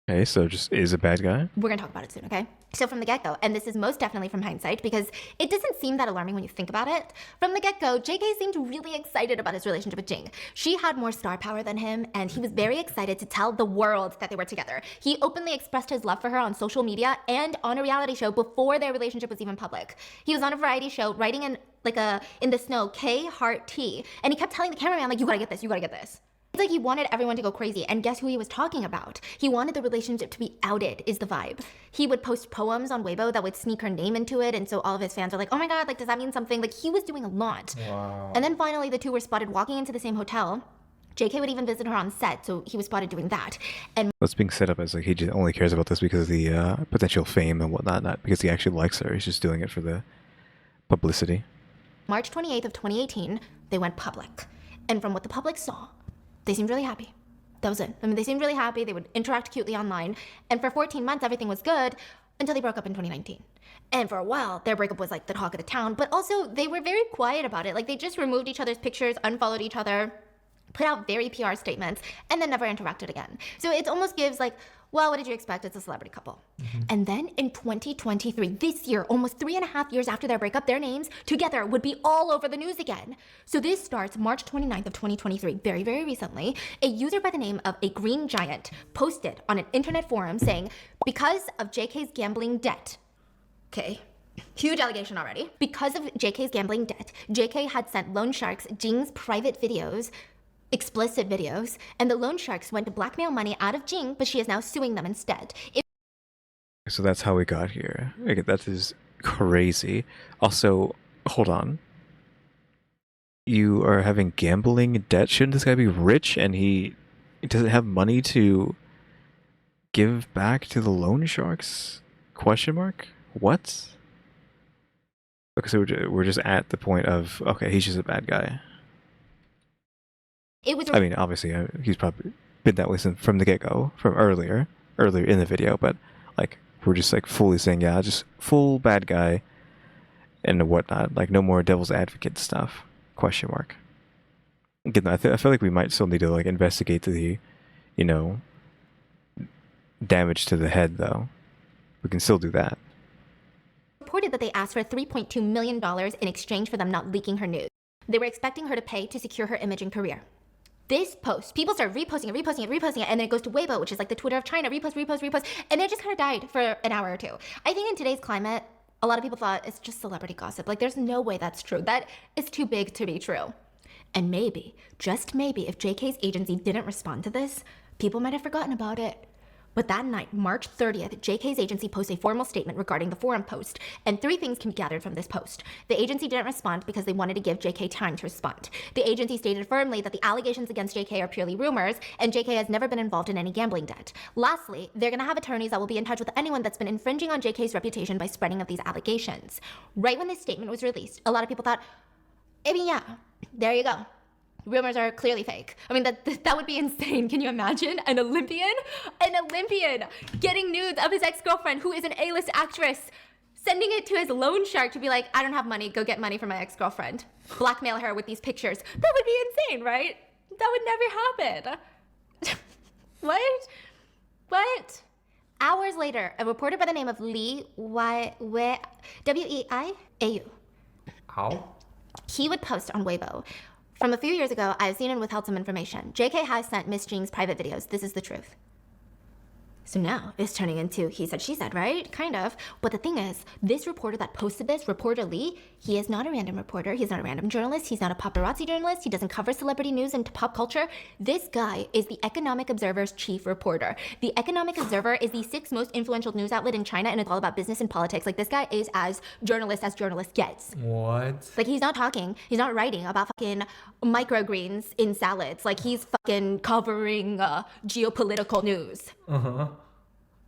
Okay, so just is a bad guy. We're gonna talk about it soon, okay? So from the get-go, and this is most definitely from hindsight because it doesn't seem that alarming when you think about it. From the get-go, JK seemed really excited about his relationship with Jing. She had more star power than him, and he was very excited to tell the world that they were together. He openly expressed his love for her on social media and on a reality show before their relationship was even public. He was on a variety show writing in the snow, K heart T, and he kept telling the cameraman like, you gotta get this, you gotta get this. It's like he wanted everyone to go crazy, and guess who he was talking about? He wanted the relationship to be outed, is the vibe. He would post poems on Weibo that would sneak her name into it, and so all of his fans were like, oh my god, like, does that mean something? Like, he was doing a lot. Wow. And then finally, the two were spotted walking into the same hotel. JK would even visit her on set, so he was spotted doing that. And What's being set up as like he just only cares about this because of the potential fame and whatnot, not because he actually likes her. He's just doing it for the publicity. March 28th of 2018, they went public. And from what the public saw, they seemed really happy. That was it. I mean, they seemed really happy. They would interact cutely online. And for 14 months, everything was good until they broke up in 2019. And for a while, their breakup was like the talk of the town. But also, they were very quiet about it. Like, they just removed each other's pictures, unfollowed each other. put out very PR statements, and then never interacted again. So it almost gives like, well, what did you expect? It's a celebrity couple. And then in 2023, this year, almost 3.5 years after their breakup, their names together would be all over the news again. So this starts March 29th of 2023, very, very recently. A user by the name of A Green Giant posted on an internet forum saying, because of JK's gambling debt, okay, huge allegation already. Because of JK's gambling debt, JK had sent loan sharks Jing's private videos, explicit videos, and the loan sharks went to blackmail money out of Jing, but she is now suing them instead. So that's how we got here. Okay, that is crazy. Also, hold on. You are having gambling debt? Shouldn't this guy be rich and he doesn't have money to give back to the loan sharks? Question mark? What? Okay, so we're just at the point of, okay, he's just a bad guy. It was I mean, obviously, he's probably been that way from the get-go, from earlier in the video, but, like, we're just, like, fully saying, yeah, just full bad guy and whatnot. Like, no more devil's advocate stuff. Question mark. Again, I feel like we might still need to, like, investigate the, you know, damage to the head, though. We can still do that. reported that they asked for $3.2 million in exchange for them not leaking her news. They were expecting her to pay to secure her image and career. This post, people started reposting it, and then it goes to Weibo, which is like the Twitter of China, repost, and it just kind of died for an hour or two. I think in today's climate, a lot of people thought it's just celebrity gossip. Like, there's no way that's true. That is too big to be true. And maybe, just maybe, if JK's agency didn't respond to this, people might have forgotten about it. But that night, March 30th, JK's agency posted a formal statement regarding the forum post, and 3 things can be gathered from this post. The agency didn't respond because they wanted to give JK time to respond. The agency stated firmly that the allegations against JK are purely rumors, and JK has never been involved in any gambling debt. Lastly, they're gonna have attorneys that will be in touch with anyone that's been infringing on JK's reputation by spreading of these allegations. Right when this statement was released, a lot of people thought, I mean, yeah, there you go. Rumors are clearly fake. I mean, that would be insane. Can you imagine an Olympian getting nudes of his ex-girlfriend who is an A-list actress, sending it to his loan shark to be like, I don't have money, go get money from my ex-girlfriend. Blackmail her with these pictures. That would be insane, right? That would never happen. What? Hours later, a reporter by the name of Lee Weiau. How? He would post on Weibo. From a few years ago, I've seen and withheld some information. JK has sent Miss Jing's private videos. This is the truth. So now it's turning into he said, she said, right? Kind of. But the thing is, this reporter that posted this, reporter Lee, he is not a random reporter. He's not a random journalist. He's not a paparazzi journalist. He doesn't cover celebrity news and pop culture. This guy is the Economic Observer's chief reporter. The Economic Observer is the 6th most influential news outlet in China, and it's all about business and politics. Like, this guy is as journalist gets. What? Like, he's not writing about fucking microgreens in salads. Like, he's fucking covering geopolitical news.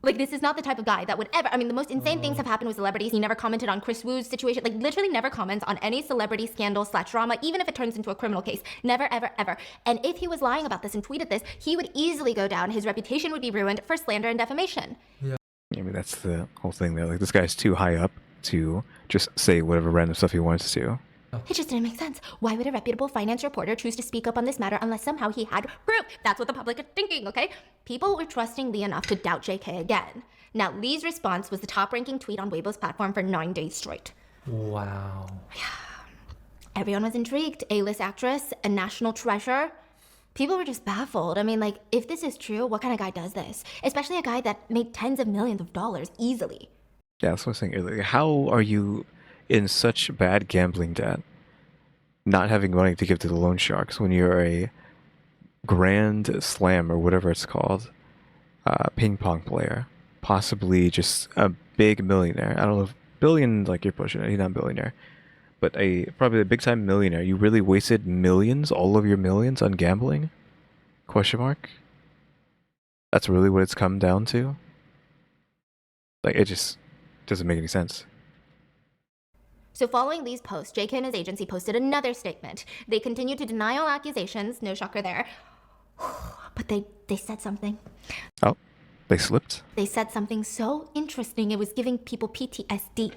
Like, this is not the type of guy that would ever, I mean, the most insane things have happened with celebrities. He never commented on Chris Wu's situation, like, literally never comments on any celebrity scandal / drama, even if it turns into a criminal case. Never, ever, ever. And if he was lying about this and tweeted this, he would easily go down. His reputation would be ruined for slander and defamation. I mean, that's the whole thing there. Like, this guy's too high up to just say whatever random stuff he wants to. It just didn't make sense. Why would a reputable finance reporter choose to speak up on this matter unless somehow he had proof? That's what the public are thinking, okay? People were trusting Lee enough to doubt JK again. Now, Lee's response was the top-ranking tweet on Weibo's platform for 9 days straight. Wow. Everyone was intrigued. A-list actress, a national treasure. People were just baffled. I mean, like, if this is true, what kind of guy does this? Especially a guy that made tens of millions of dollars easily. Yeah, that's what I was saying earlier. How are you in such bad gambling debt, not having money to give to the loan sharks when you're a grand slam or whatever it's called, ping pong player, possibly just a big millionaire? I don't know if billion, like, you're pushing it, he's not a billionaire, but probably a big time millionaire. You really wasted millions, all of your millions, on gambling? Question mark? That's really what it's come down to? Like, it just doesn't make any sense. So following Lee's post, JK and his agency posted another statement. They continued to deny all accusations, no shocker there. But they said something. Oh, they slipped? They said something so interesting it was giving people PTSD.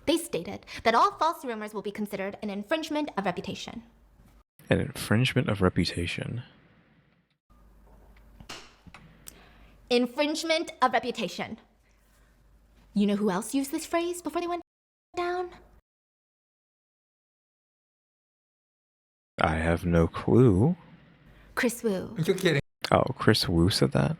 They stated that all false rumors will be considered an infringement of reputation. An infringement of reputation. Infringement of reputation. You know who else used this phrase before they went down? I have no clue. Chris Wu. You're kidding Oh, Chris Wu said that?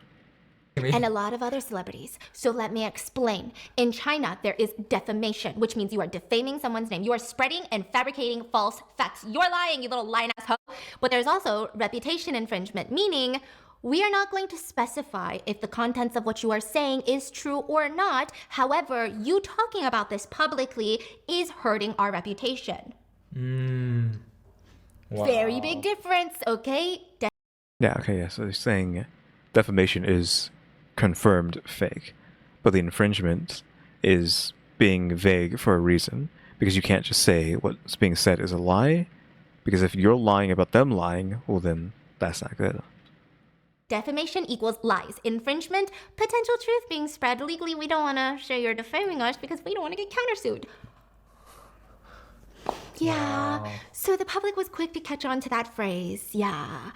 me. And a lot of other celebrities. So let me explain. In China, there is defamation, which means you are defaming someone's name. You are spreading and fabricating false facts. You're lying, you little lying ass hoe. But there's also reputation infringement, meaning we are not going to specify if the contents of what you are saying is true or not. However, you talking about this publicly is hurting our reputation. Wow. Very big difference, okay? Yeah, okay, yeah. So they're saying defamation is confirmed fake, but the infringement is being vague for a reason, because you can't just say what's being said is a lie, because if you're lying about them lying, well then that's not good. Defamation equals lies. Infringement, potential truth being spread. Legally, we don't want to say you're defaming us because we don't want to get countersued. Yeah. Wow. So the public was quick to catch on to that phrase. Yeah.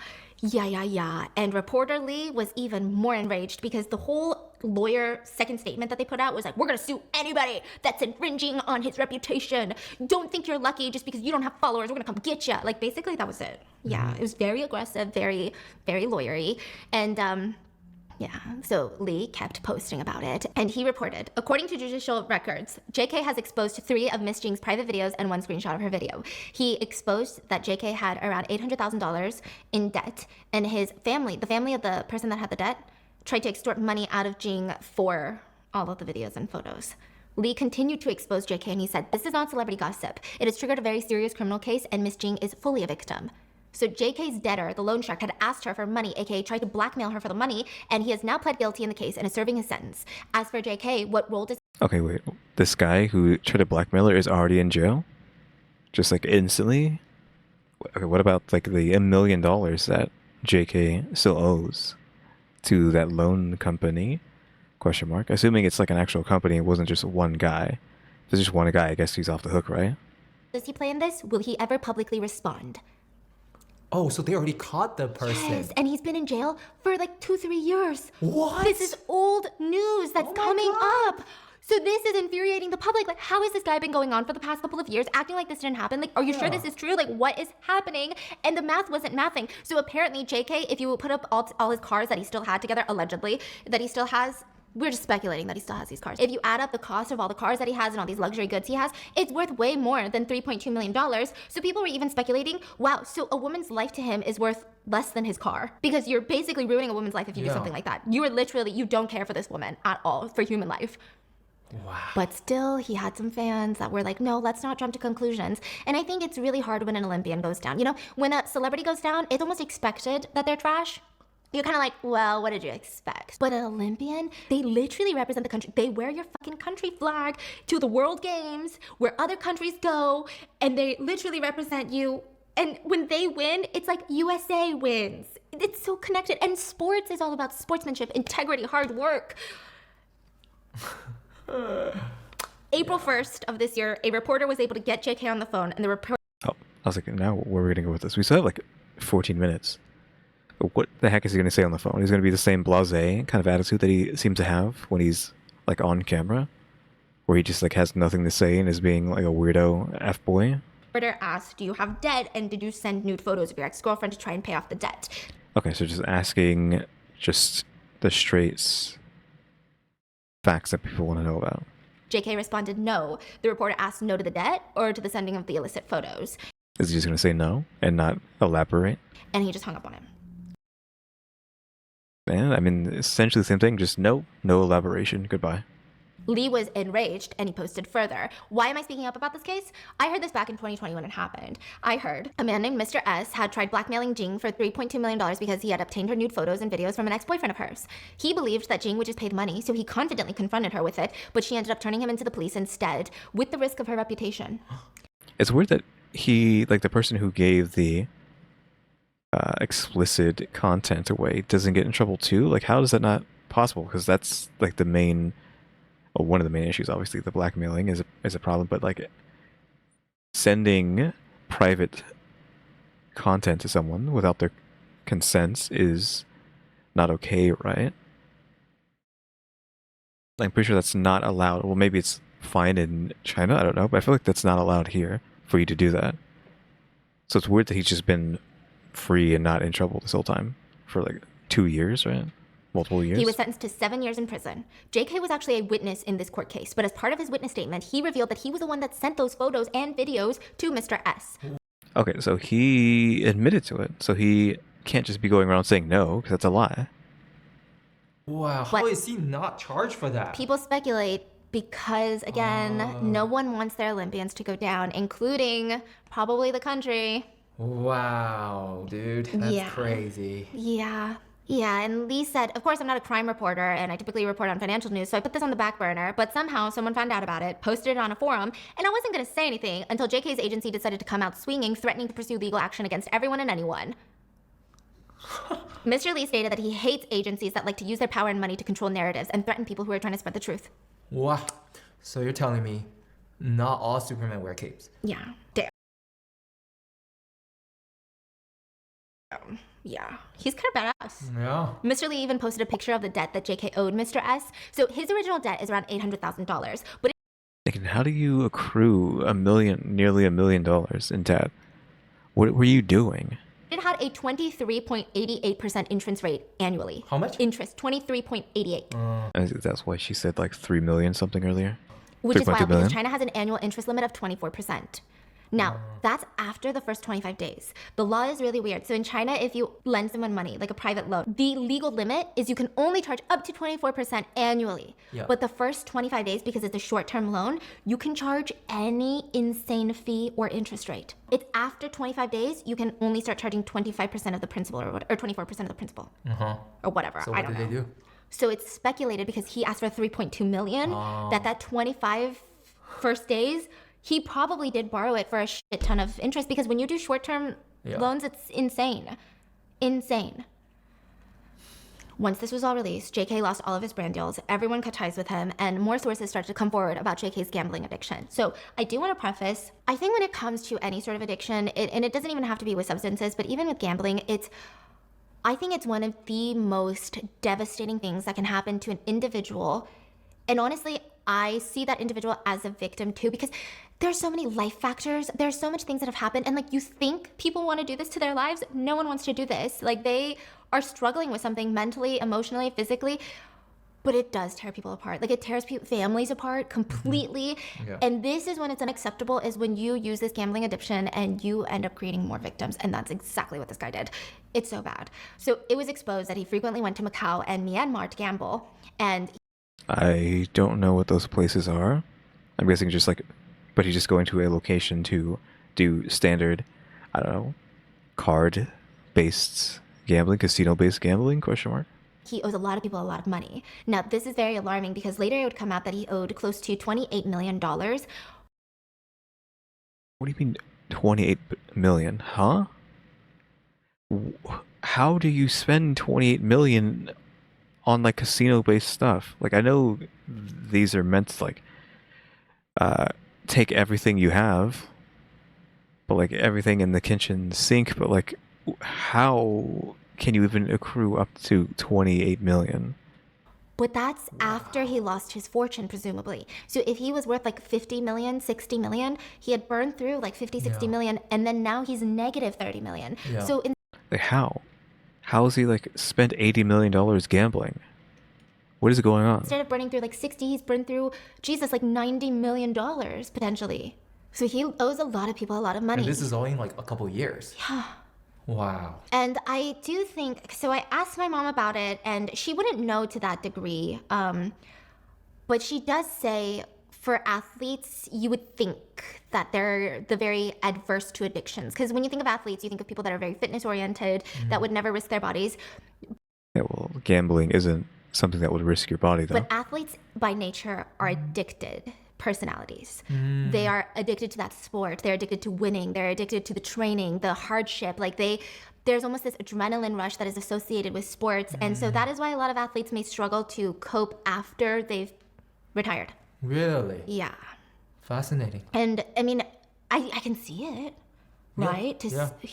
And reporter Lee was even more enraged because the whole lawyer second statement that they put out was like, we're going to sue anybody that's infringing on his reputation. Don't think you're lucky just because you don't have followers. We're going to come get you. Like, basically, that was it. Yeah, it was very aggressive, very, very lawyery. And, yeah, so Lee kept posting about it, and he reported, according to judicial records, JK has exposed 3 of Miss Jing's private videos and 1 screenshot of her video. He exposed that JK had around $800,000 in debt, and his family, the family of the person that had the debt, tried to extort money out of Jing for all of the videos and photos. Lee continued to expose JK, and he said, this is not celebrity gossip. It has triggered a very serious criminal case, and Miss Jing is fully a victim. So JK's debtor, the loan shark, had asked her for money, aka tried to blackmail her for the money, and he has now pled guilty in the case and is serving his sentence. As for JK, what role does... Okay, wait. This guy who tried to blackmail her is already in jail? Just like instantly? Okay, what about like the $1 million that JK still owes to that loan company? Question mark. Assuming it's like an actual company, it wasn't just one guy. If it's just one guy, I guess he's off the hook, right? Does he play in this? Will he ever publicly respond? Oh, so they already caught the person. Yes, and he's been in jail for like 2-3 years. What? This is old news that's Oh my coming God. up. So this is infuriating the public. Like, how has this guy been going on for the past couple of years, acting like this didn't happen? Like, are you sure this is true? Like, what is happening? And the math wasn't mathing. So apparently, JK, if you put up all his cars that he still had together, allegedly, that he still has, we're just speculating that he still has these cars. If you add up the cost of all the cars that he has and all these luxury goods he has, it's worth way more than $3.2 million. So people were even speculating, wow, so a woman's life to him is worth less than his car. Because you're basically ruining a woman's life if you do something like that. You are literally, you don't care for this woman at all, for human life. Wow. But still, he had some fans that were like, no, let's not jump to conclusions. And I think it's really hard when an Olympian goes down. You know, when a celebrity goes down, it's almost expected that they're trash. You're kind of like, well, what did you expect? But an Olympian, they literally represent the country. They wear your fucking country flag to the World Games where other countries go, and they literally represent you. And when they win, it's like USA wins. It's so connected. And sports is all about sportsmanship, integrity, hard work. April 1st of this year, a reporter was able to get JK on the phone, and the reporter... Oh, I was like, now where are we going to go with this? We still have like 14 minutes. What the heck is he going to say on the phone? He's going to be the same blasé kind of attitude that he seems to have when he's like on camera, where he just like has nothing to say and is being like a weirdo F-boy. Reporter asked, do you have debt, and did you send nude photos of your ex-girlfriend to try and pay off the debt? Okay, so just asking just the straight facts that people want to know about. JK responded no. The reporter asked no to the debt or to the sending of the illicit photos. Is he just going to say no and not elaborate? And he just hung up on him. And I mean, essentially the same thing, just no elaboration, goodbye. Lee was enraged, and he posted further. Why am I speaking up about this case? I heard this back in 2020 when it happened. I heard a man named Mr. S had tried blackmailing Jing for $3.2 million because he had obtained her nude photos and videos from an ex-boyfriend of hers. He believed that Jing would just pay the money, so he confidently confronted her with it, but she ended up turning him into the police instead, with the risk of her reputation. It's weird that he, like the person who gave the explicit content away, doesn't get in trouble too. Like, how is that not possible? Because that's like the main... Well, one of the main issues, obviously, the blackmailing is a problem, but like sending private content to someone without their consent is not okay, right? I'm pretty sure that's not allowed. Well, maybe it's fine in China, I don't know, but I feel like that's not allowed here for you to do that. So it's weird that he's just been free and not in trouble this whole time for like 2 years, right? Multiple years. He was sentenced to 7 years in prison. JK was actually a witness in this court case, but as part of his witness statement, he revealed that he was the one that sent those photos and videos to Mr. S. Okay, so he admitted to it. So he can't just be going around saying no, because that's a lie. Wow, how is he not charged for that? People speculate because, again, no one wants their Olympians to go down, including probably the country. Wow, dude, that's crazy. Yeah, and Lee said, of course, I'm not a crime reporter, and I typically report on financial news, so I put this on the back burner, but somehow someone found out about it, posted it on a forum, and I wasn't going to say anything until JK's agency decided to come out swinging, threatening to pursue legal action against everyone and anyone. Mr. Lee stated that he hates agencies that like to use their power and money to control narratives and threaten people who are trying to spread the truth. Wow, so you're telling me not all Supermen wear capes? Yeah, damn. Yeah, he's kind of badass. Yeah. Mr. Lee even posted a picture of the debt that JK owed Mr. S. So his original debt is around $800,000, but How do you accrue nearly $1 million in debt? What were you doing? it had a 23.88% interest rate annually. How much? Interest, 23.88. That's why she said like 3 million something earlier. Which is 3.2 wild because million? China has an annual interest limit of 24%. Now, that's after the first 25 days. The law is really weird. So in China, if you lend someone money, like a private loan, the legal limit is you can only charge up to 24% annually. Yeah. But the first 25 days, because it's a short-term loan, you can charge any insane fee or interest rate. It's after 25 days, you can only start charging 25% of the principal or 24% of the principal. Or whatever, So I what don't did know. they do? So it's speculated because he asked for 3.2 million, that 25 first days, he probably did borrow it for a shit ton of interest because when you do short-term loans, it's insane. Insane. Once this was all released, JK lost all of his brand deals, everyone cut ties with him, and more sources started to come forward about JK's gambling addiction. So I do want to preface, I think when it comes to any sort of addiction, and it doesn't even have to be with substances, but even with gambling, I think it's one of the most devastating things that can happen to an individual. And honestly, I see that individual as a victim too, because there's so many life factors. There's so much things that have happened. And like, you think people want to do this to their lives? No one wants to do this. Like, they are struggling with something mentally, emotionally, physically, but it does tear people apart. Like, it tears families apart completely. Yeah. And this is when it's unacceptable, is when you use this gambling addiction and you end up creating more victims. And that's exactly what this guy did. It's so bad. So it was exposed that he frequently went to Macau and Myanmar to gamble. And I don't know what those places are. I'm guessing just like, but he's just going to a location to do standard, I don't know, card-based gambling, casino-based gambling, question mark? he owes a lot of people a lot of money. Now, this is very alarming because later it would come out that he owed close to $28 million. What do you mean 28 million? Huh? How do you spend 28 million on like casino-based stuff? Like, I know these are meant to like take everything you have, but like everything in the kitchen sink, but like how can you even accrue up to 28 million? But that's after he lost his fortune, presumably. So if he was worth like 50 million, 60 million, he had burned through like 50, 60 million, and then now he's negative 30 million. Yeah. So Like how? How has he like spent $80 million gambling? What is going on? instead of burning through like 60, he's burned through, Jesus, like $90 million potentially. So he owes a lot of people a lot of money. And this is only in like a couple years. Yeah. Wow. And I do think, so I asked my mom about it, and she wouldn't know to that degree. But she does say for athletes, you would think that they're the very adverse to addictions. Because when you think of athletes, you think of people that are very fitness oriented, that would never risk their bodies. Yeah, well, gambling isn't something that would risk your body, though. But athletes by nature are addicted personalities. They are addicted to that sport. They're addicted to winning. They're addicted to the training, the hardship. Like there's almost this adrenaline rush that is associated with sports. And so that is why a lot of athletes may struggle to cope after they've retired. Really? Yeah. Fascinating. And I mean, I can see it. right?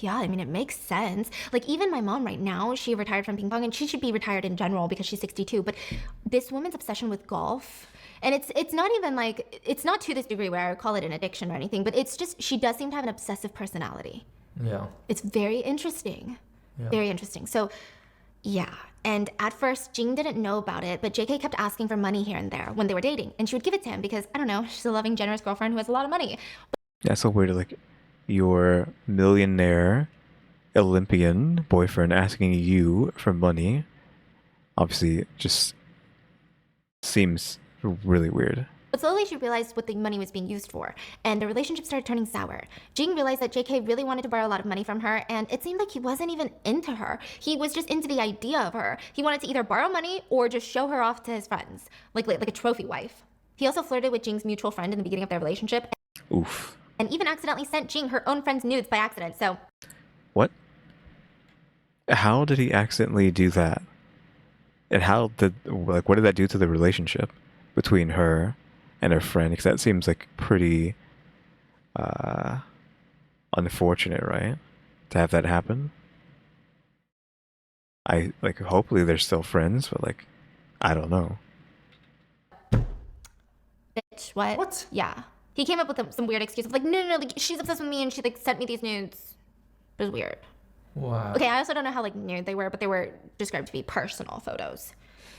Yeah, I mean, it makes sense. Like, even my mom right now, she retired from ping pong, and she should be retired in general because she's 62. But this woman's obsession with golf, and it's not even like, it's not to this degree where I would call it an addiction or anything, but it's just, she does seem to have an obsessive personality. Yeah. It's very interesting. Very interesting. So, yeah. And at first, Jing didn't know about it, but JK kept asking for money here and there when they were dating. And she would give it to him because, I don't know, she's a loving, generous girlfriend who has a lot of money. Yeah, so weird. Like, your millionaire Olympian boyfriend asking you for money, obviously, it just seems really weird. But slowly she realized what the money was being used for, and the relationship started turning sour. Jing realized that JK really wanted to borrow a lot of money from her, and it seemed like he wasn't even into her. He was just into the idea of her. He wanted to either borrow money or just show her off to his friends, like a trophy wife. He also flirted with Jing's mutual friend in the beginning of their relationship. Oof. And even accidentally sent Jing her own friend's nudes by accident, so... What? How did he accidentally do that? And what did that do to the relationship between her and her friend? Because that seems like pretty unfortunate, right? To have that happen. Hopefully they're still friends, but I don't know. Bitch, what? What? Yeah. He came up with some weird excuse of no, she's obsessed with me and she sent me these nudes. It was weird. Wow. Okay, I also don't know how nude they were, but they were described to be personal photos.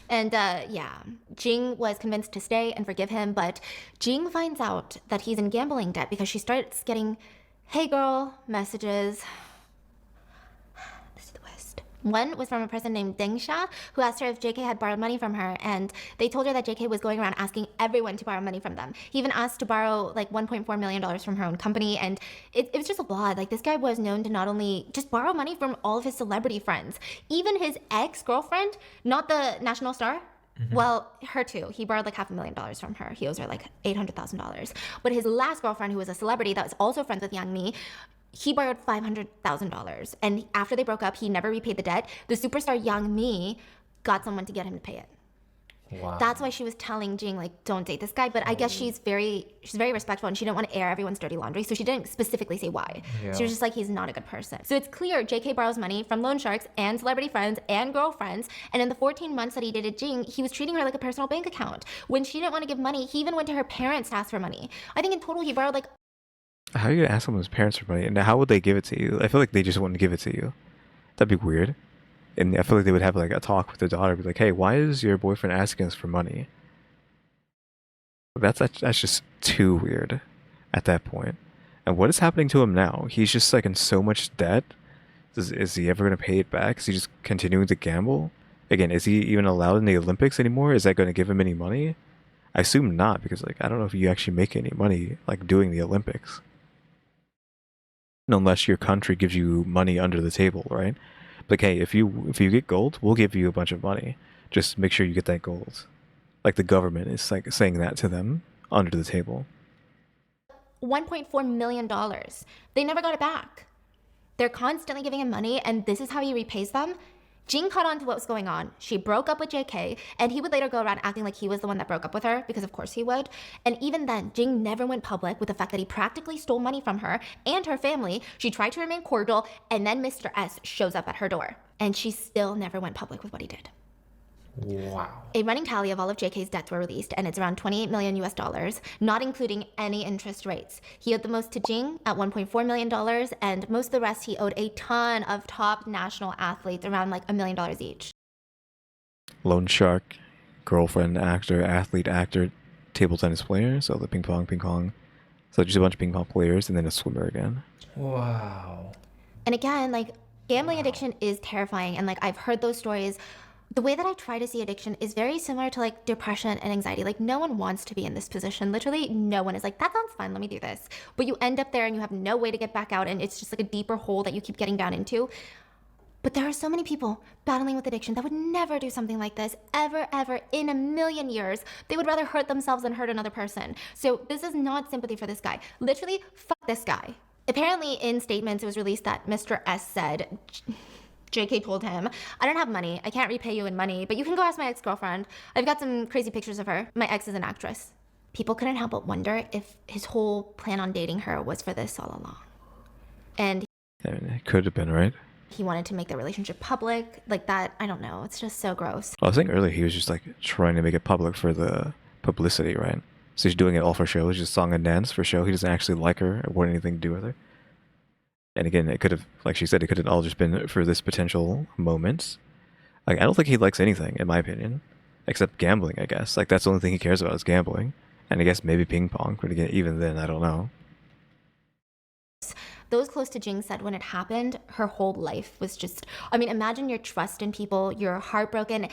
And yeah, Jing was convinced to stay and forgive him, but Jing finds out that he's in gambling debt because she starts getting, hey girl, messages. This is the West. One was from a person named Dengsha, who asked her if JK had borrowed money from her, and they told her that JK was going around asking everyone to borrow money from them. He even asked to borrow $1.4 million from her own company, and it was just a lot. This guy was known to not only just borrow money from all of his celebrity friends, even his ex-girlfriend, not the national star. Well, her too. He borrowed $500,000 from her. He owes her $800,000. But his last girlfriend, who was a celebrity that was also friends with Yang Mi, he borrowed $500,000. And after they broke up, he never repaid the debt. The superstar Yang Mi got someone to get him to pay it. Wow. That's why she was telling Jing, don't date this guy. But I guess she's very respectful and she didn't want to air everyone's dirty laundry. So she didn't specifically say why. Yeah. She was just he's not a good person. So it's clear JK borrows money from loan sharks and celebrity friends and girlfriends. And in the 14 months that he dated Jing, he was treating her like a personal bank account. When she didn't want to give money, he even went to her parents to ask for money. I think in total he borrowed How are you gonna ask someone's parents for money? And how would they give it to you? I feel like they just wouldn't give it to you. That'd be weird. And I feel like they would have a talk with their daughter, be like, hey, why is your boyfriend asking us for money? That's just too weird at that point. And what is happening to him now? He's just in so much debt. Is he ever gonna pay it back? Is he just continuing to gamble? Again, is he even allowed in the Olympics anymore? Is that gonna give him any money? I assume not, because I don't know if you actually make any money doing the Olympics. Unless your country gives you money under the table, right? Hey, if you get gold, we'll give you a bunch of money. Just make sure you get that gold. The government is saying that to them under the table. $1.4 million. They never got it back. They're constantly giving him money, and this is how he repays them. Jing caught on to what was going on. She broke up with JK, and he would later go around acting like he was the one that broke up with her, because of course he would. And even then, Jing never went public with the fact that he practically stole money from her and her family. She tried to remain cordial, and then Mr. S shows up at her door. And she still never went public with what he did. Wow. A running tally of all of JK's debts were released, and it's around $28 million, not including any interest rates. He owed the most to Jing at $1.4 million, and most of the rest he owed a ton of top national athletes, around $1 million each. Loan shark, girlfriend, actor, athlete, actor, table tennis player, so the ping pong. So just a bunch of ping pong players, and then a swimmer again. Wow. And again, gambling addiction is terrifying, and I've heard those stories. The way that I try to see addiction is very similar to depression and anxiety. No one wants to be in this position. Literally no one is that sounds fun, let me do this. But you end up there and you have no way to get back out, and it's just a deeper hole that you keep getting down into. But there are so many people battling with addiction that would never do something like this, ever, in a million years. They would rather hurt themselves than hurt another person. So this is not sympathy for this guy. Literally, fuck this guy. Apparently in statements it was released that Mr. S said, JK told him, I don't have money. I can't repay you in money, but you can go ask my ex-girlfriend. I've got some crazy pictures of her. My ex is an actress. People couldn't help but wonder if his whole plan on dating her was for this all along. And I mean, it could have been, right? he wanted to make their relationship public. Like that, I don't know. It's just so gross. Well, I was saying earlier he was just like trying to make it public for the publicity, right? So he's doing it all for show. He's just song and dance for show. He doesn't actually like her or want anything to do with her. And again, it could have, like she said, it could have all just been for this potential moment. Like, I don't think he likes anything, in my opinion, except gambling, I guess. Like, that's the only thing he cares about is gambling. And I guess maybe ping pong. But again, even then, I don't know. Those close to Jing said when it happened, her whole life was just, I mean, imagine your trust in people, you're heartbroken.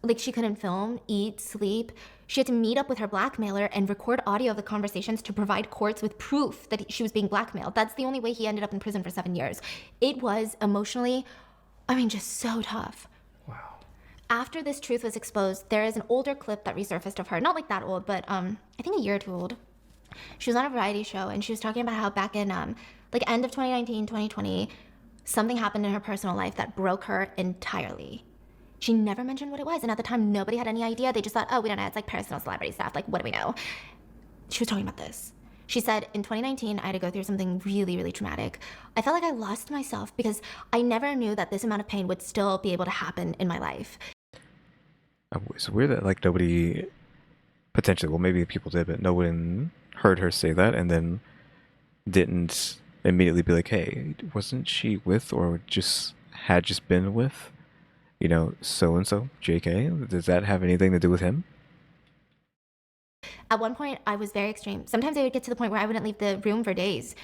Like, she couldn't film, eat, sleep. She had to meet up with her blackmailer and record audio of the conversations to provide courts with proof that she was being blackmailed. That's the only way he ended up in prison for 7 years. It was emotionally, I mean, just so tough. Wow. After this truth was exposed, there is an older clip that resurfaced of her. Not like that old, but I think a year or two old. She was on a variety show and she was talking about how back in like end of 2019, 2020, something happened in her personal life that broke her entirely. She never mentioned what it was, and at the time nobody had any idea. They just thought, oh, we don't know, it's like personal celebrity stuff, like what do we know? She was talking about this. She said, in 2019, I had to go through something really, really traumatic. I felt like I lost myself because I never knew that this amount of pain would still be able to happen in my life. It's weird that, like, nobody, potentially, well, maybe people did, but no one heard her say that and then didn't immediately be like, hey, wasn't she with or had just been with, you know, so-and-so, JK? Does that have anything to do with him? At one point, I was very extreme. Sometimes I would get to the point where I wouldn't leave the room for days.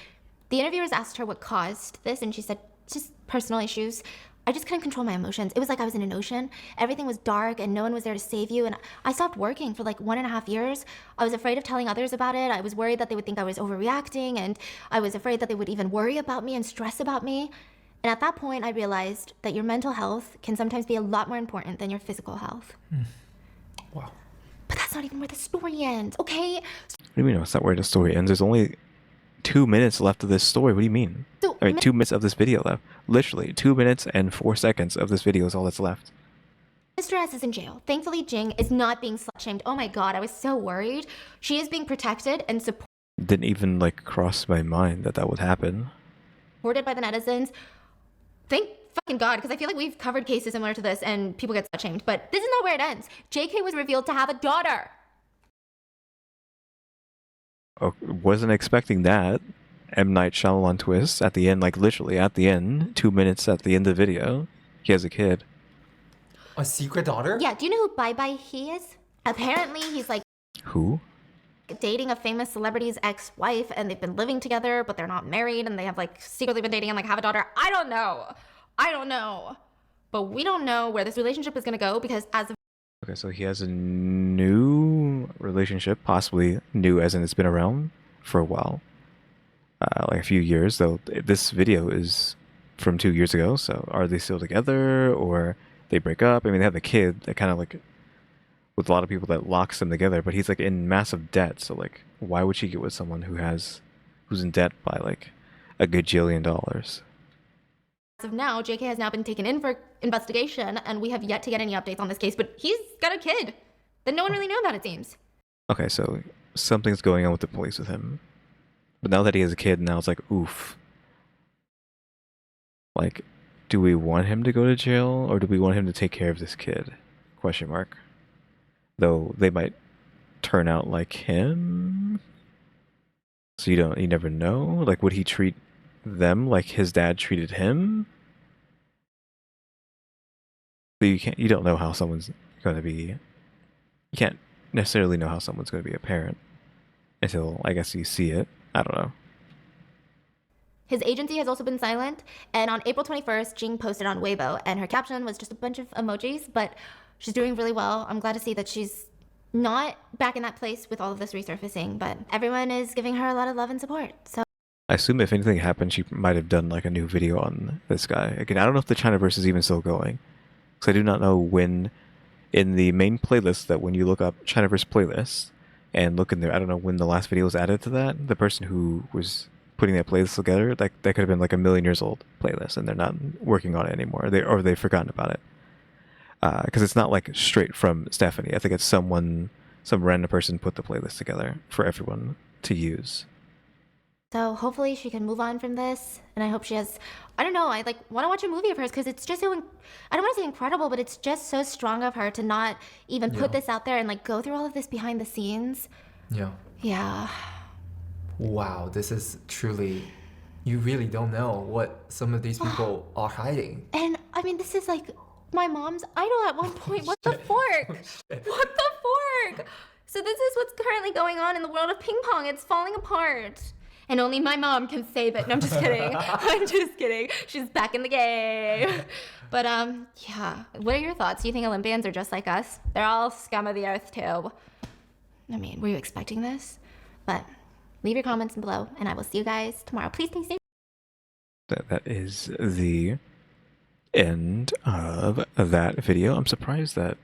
The interviewers asked her what caused this, and she said, just personal issues. I just couldn't control my emotions. It was like I was in an ocean. Everything was dark, and no one was there to save you, and I stopped working for like 1.5 years. I was afraid of telling others about it. I was worried that they would think I was overreacting, and I was afraid that they would even worry about me and stress about me. And at that point, I realized that your mental health can sometimes be a lot more important than your physical health. Wow. But that's not even where the story ends, okay? What do you mean that's not where the story ends? There's only 2 minutes left of this story. What do you mean? So, I mean, 2 minutes of this video left. Literally, 2 minutes and 4 seconds of this video is all that's left. Mr. S is in jail. Thankfully, Jing is not being slut-shamed. Oh my god, I was so worried. She is being protected and Didn't even, like, cross my mind that would happen. supported by the netizens. Thank fucking god, because I feel like we've covered cases similar to this and people get slut-shamed. But this is not where it ends. JK was revealed to have a daughter. Oh, wasn't expecting that. M. Night Shyamalan twist at the end, like literally at the end, 2 minutes at the end of the video. He has a kid. A secret daughter? Yeah, do you know who Bye Bye he is? Apparently, he's like Who? dating a famous celebrity's ex-wife and they've been living together, but they're not married and they have like secretly been dating and like have a daughter. I don't know. But we don't know where this relationship is gonna go because as of Okay, so he has a new relationship, possibly new as in it's been around for a while. Like a few years, though this video is from 2 years ago, so are they still together or they break up? I mean, they have a kid that kind of like, with a lot of people that locks them together, but he's like in massive debt, so like, why would she get with someone who's in debt by like a gajillion dollars? As of now, JK has now been taken in for investigation and we have yet to get any updates on this case, but he's got a kid that no one really knew about, it seems. Okay, so something's going on with the police with him. But now that he has a kid, now it's like, oof. Like, do we want him to go to jail or do we want him to take care of this kid? Question mark. Though they might turn out like him. So you never know. Like, would he treat them like his dad treated him? But you don't know how someone's going to be. You can't necessarily know how someone's going to be a parent until I guess you see it. I don't know. His agency has also been silent, and on April 21st, Jing posted on Weibo, and her caption was just a bunch of emojis, but she's doing really well. I'm glad to see that she's not back in that place with all of this resurfacing, but everyone is giving her a lot of love and support, so. I assume if anything happened, she might have done like a new video on this guy. Again, I don't know if the Chinaverse is even still going, because I do not know when, in the main playlist, that when you look up Chinaverse playlists, and look in there, I don't know when the last video was added to that. The person who was putting that playlist together, that could have been like a million years old playlist, and they're not working on it anymore. They've forgotten about it. Because it's not like straight from Stephanie. I think it's some random person put the playlist together for everyone to use. So hopefully she can move on from this, and I hope she has. I don't know. I like want to watch a movie of hers because it's just so. I don't want to say incredible, but it's just so strong of her to not even put this out there and like go through all of this behind the scenes. Yeah. Yeah. Wow, this is truly. You really don't know what some of these people are hiding. And I mean, this is like my mom's idol at one point. What the fork? What the fork? So this is what's currently going on in the world of ping pong. It's falling apart. And only my mom can save it. No, I'm just kidding. I'm just kidding. She's back in the game. But yeah. What are your thoughts? Do you think Olympians are just like us? They're all scum of the earth too. I mean, were you expecting this? But leave your comments below, and I will see you guys tomorrow. Please stay safe. That is the end of that video. I'm surprised that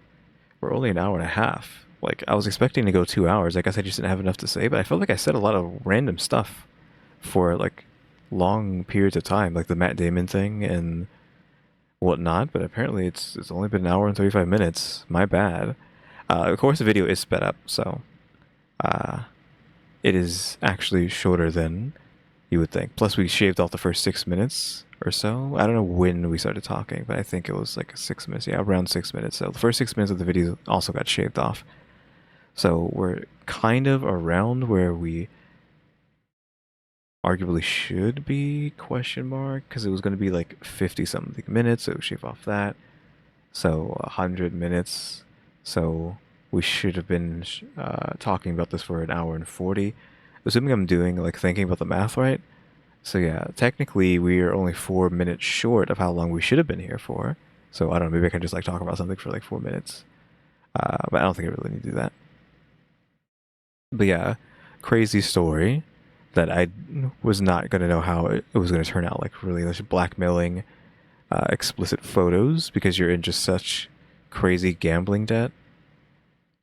we're only an hour and a half. Like, I was expecting to go 2 hours. I guess I just didn't have enough to say, but I felt like I said a lot of random stuff for, like, long periods of time, like the Matt Damon thing and whatnot, but apparently it's only been an hour and 35 minutes. My bad. Of course, the video is sped up, so it is actually shorter than you would think. Plus, we shaved off the first 6 minutes or so. I don't know when we started talking, but I think it was like 6 minutes. Yeah, around 6 minutes. So the first 6 minutes of the video also got shaved off. So we're kind of around where we arguably should be, question mark, because it was going to be like 50 something minutes, so shave off that. So 100 minutes. So we should have been talking about this for an hour and 40. Assuming I'm doing, like, thinking about the math right. So yeah, technically we are only 4 minutes short of how long we should have been here for. So I don't know, maybe I can just like talk about something for like 4 minutes. But I don't think I really need to do that. But yeah, crazy story that I was not going to know how it was going to turn out. Like, really, like blackmailing explicit photos because you're in just such crazy gambling debt.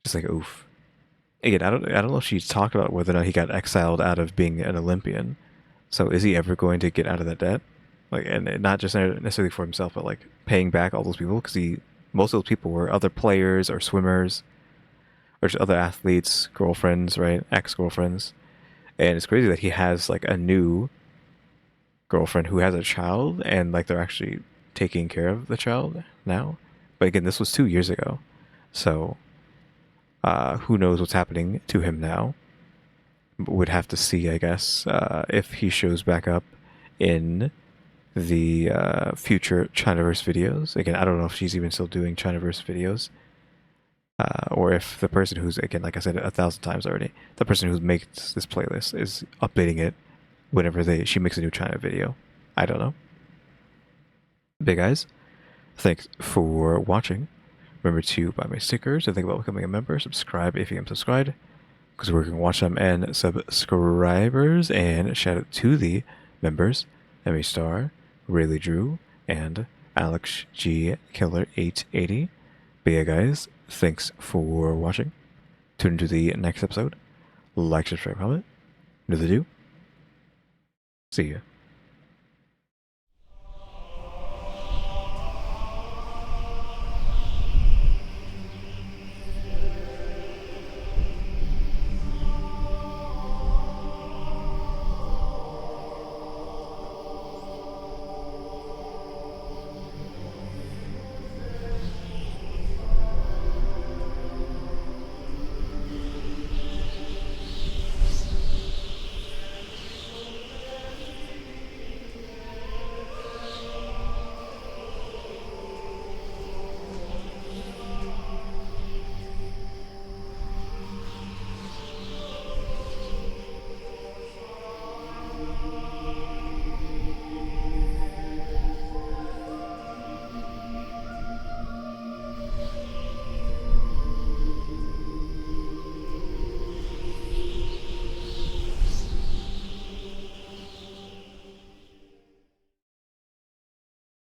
Just like, oof. Again, I don't know if she talked about whether or not he got exiled out of being an Olympian. So is he ever going to get out of that debt? Like, and not just necessarily for himself, but like paying back all those people, because most of those people were other players or swimmers or just other athletes, girlfriends, right? Ex-girlfriends. And it's crazy that he has like a new girlfriend who has a child, and like they're actually taking care of the child now. But again, this was 2 years ago. So who knows what's happening to him now. Would have to see, I guess, if he shows back up in the future Chinaverse videos. Again, I don't know if she's even still doing Chinaverse videos. Or if the person who's, again, like I said 1,000 times already, the person who makes this playlist is updating it whenever she makes a new China video. I don't know. But guys, thanks for watching. Remember to buy my stickers and think about becoming a member. Subscribe if you haven't subscribed, because we're going to watch them and subscribers. And shout out to the members: EmmyStarr, RaleyDrew, and alexgkiller 880. But yeah, guys, thanks for watching. Tune into the next episode. Like, subscribe, comment. Another do. See ya.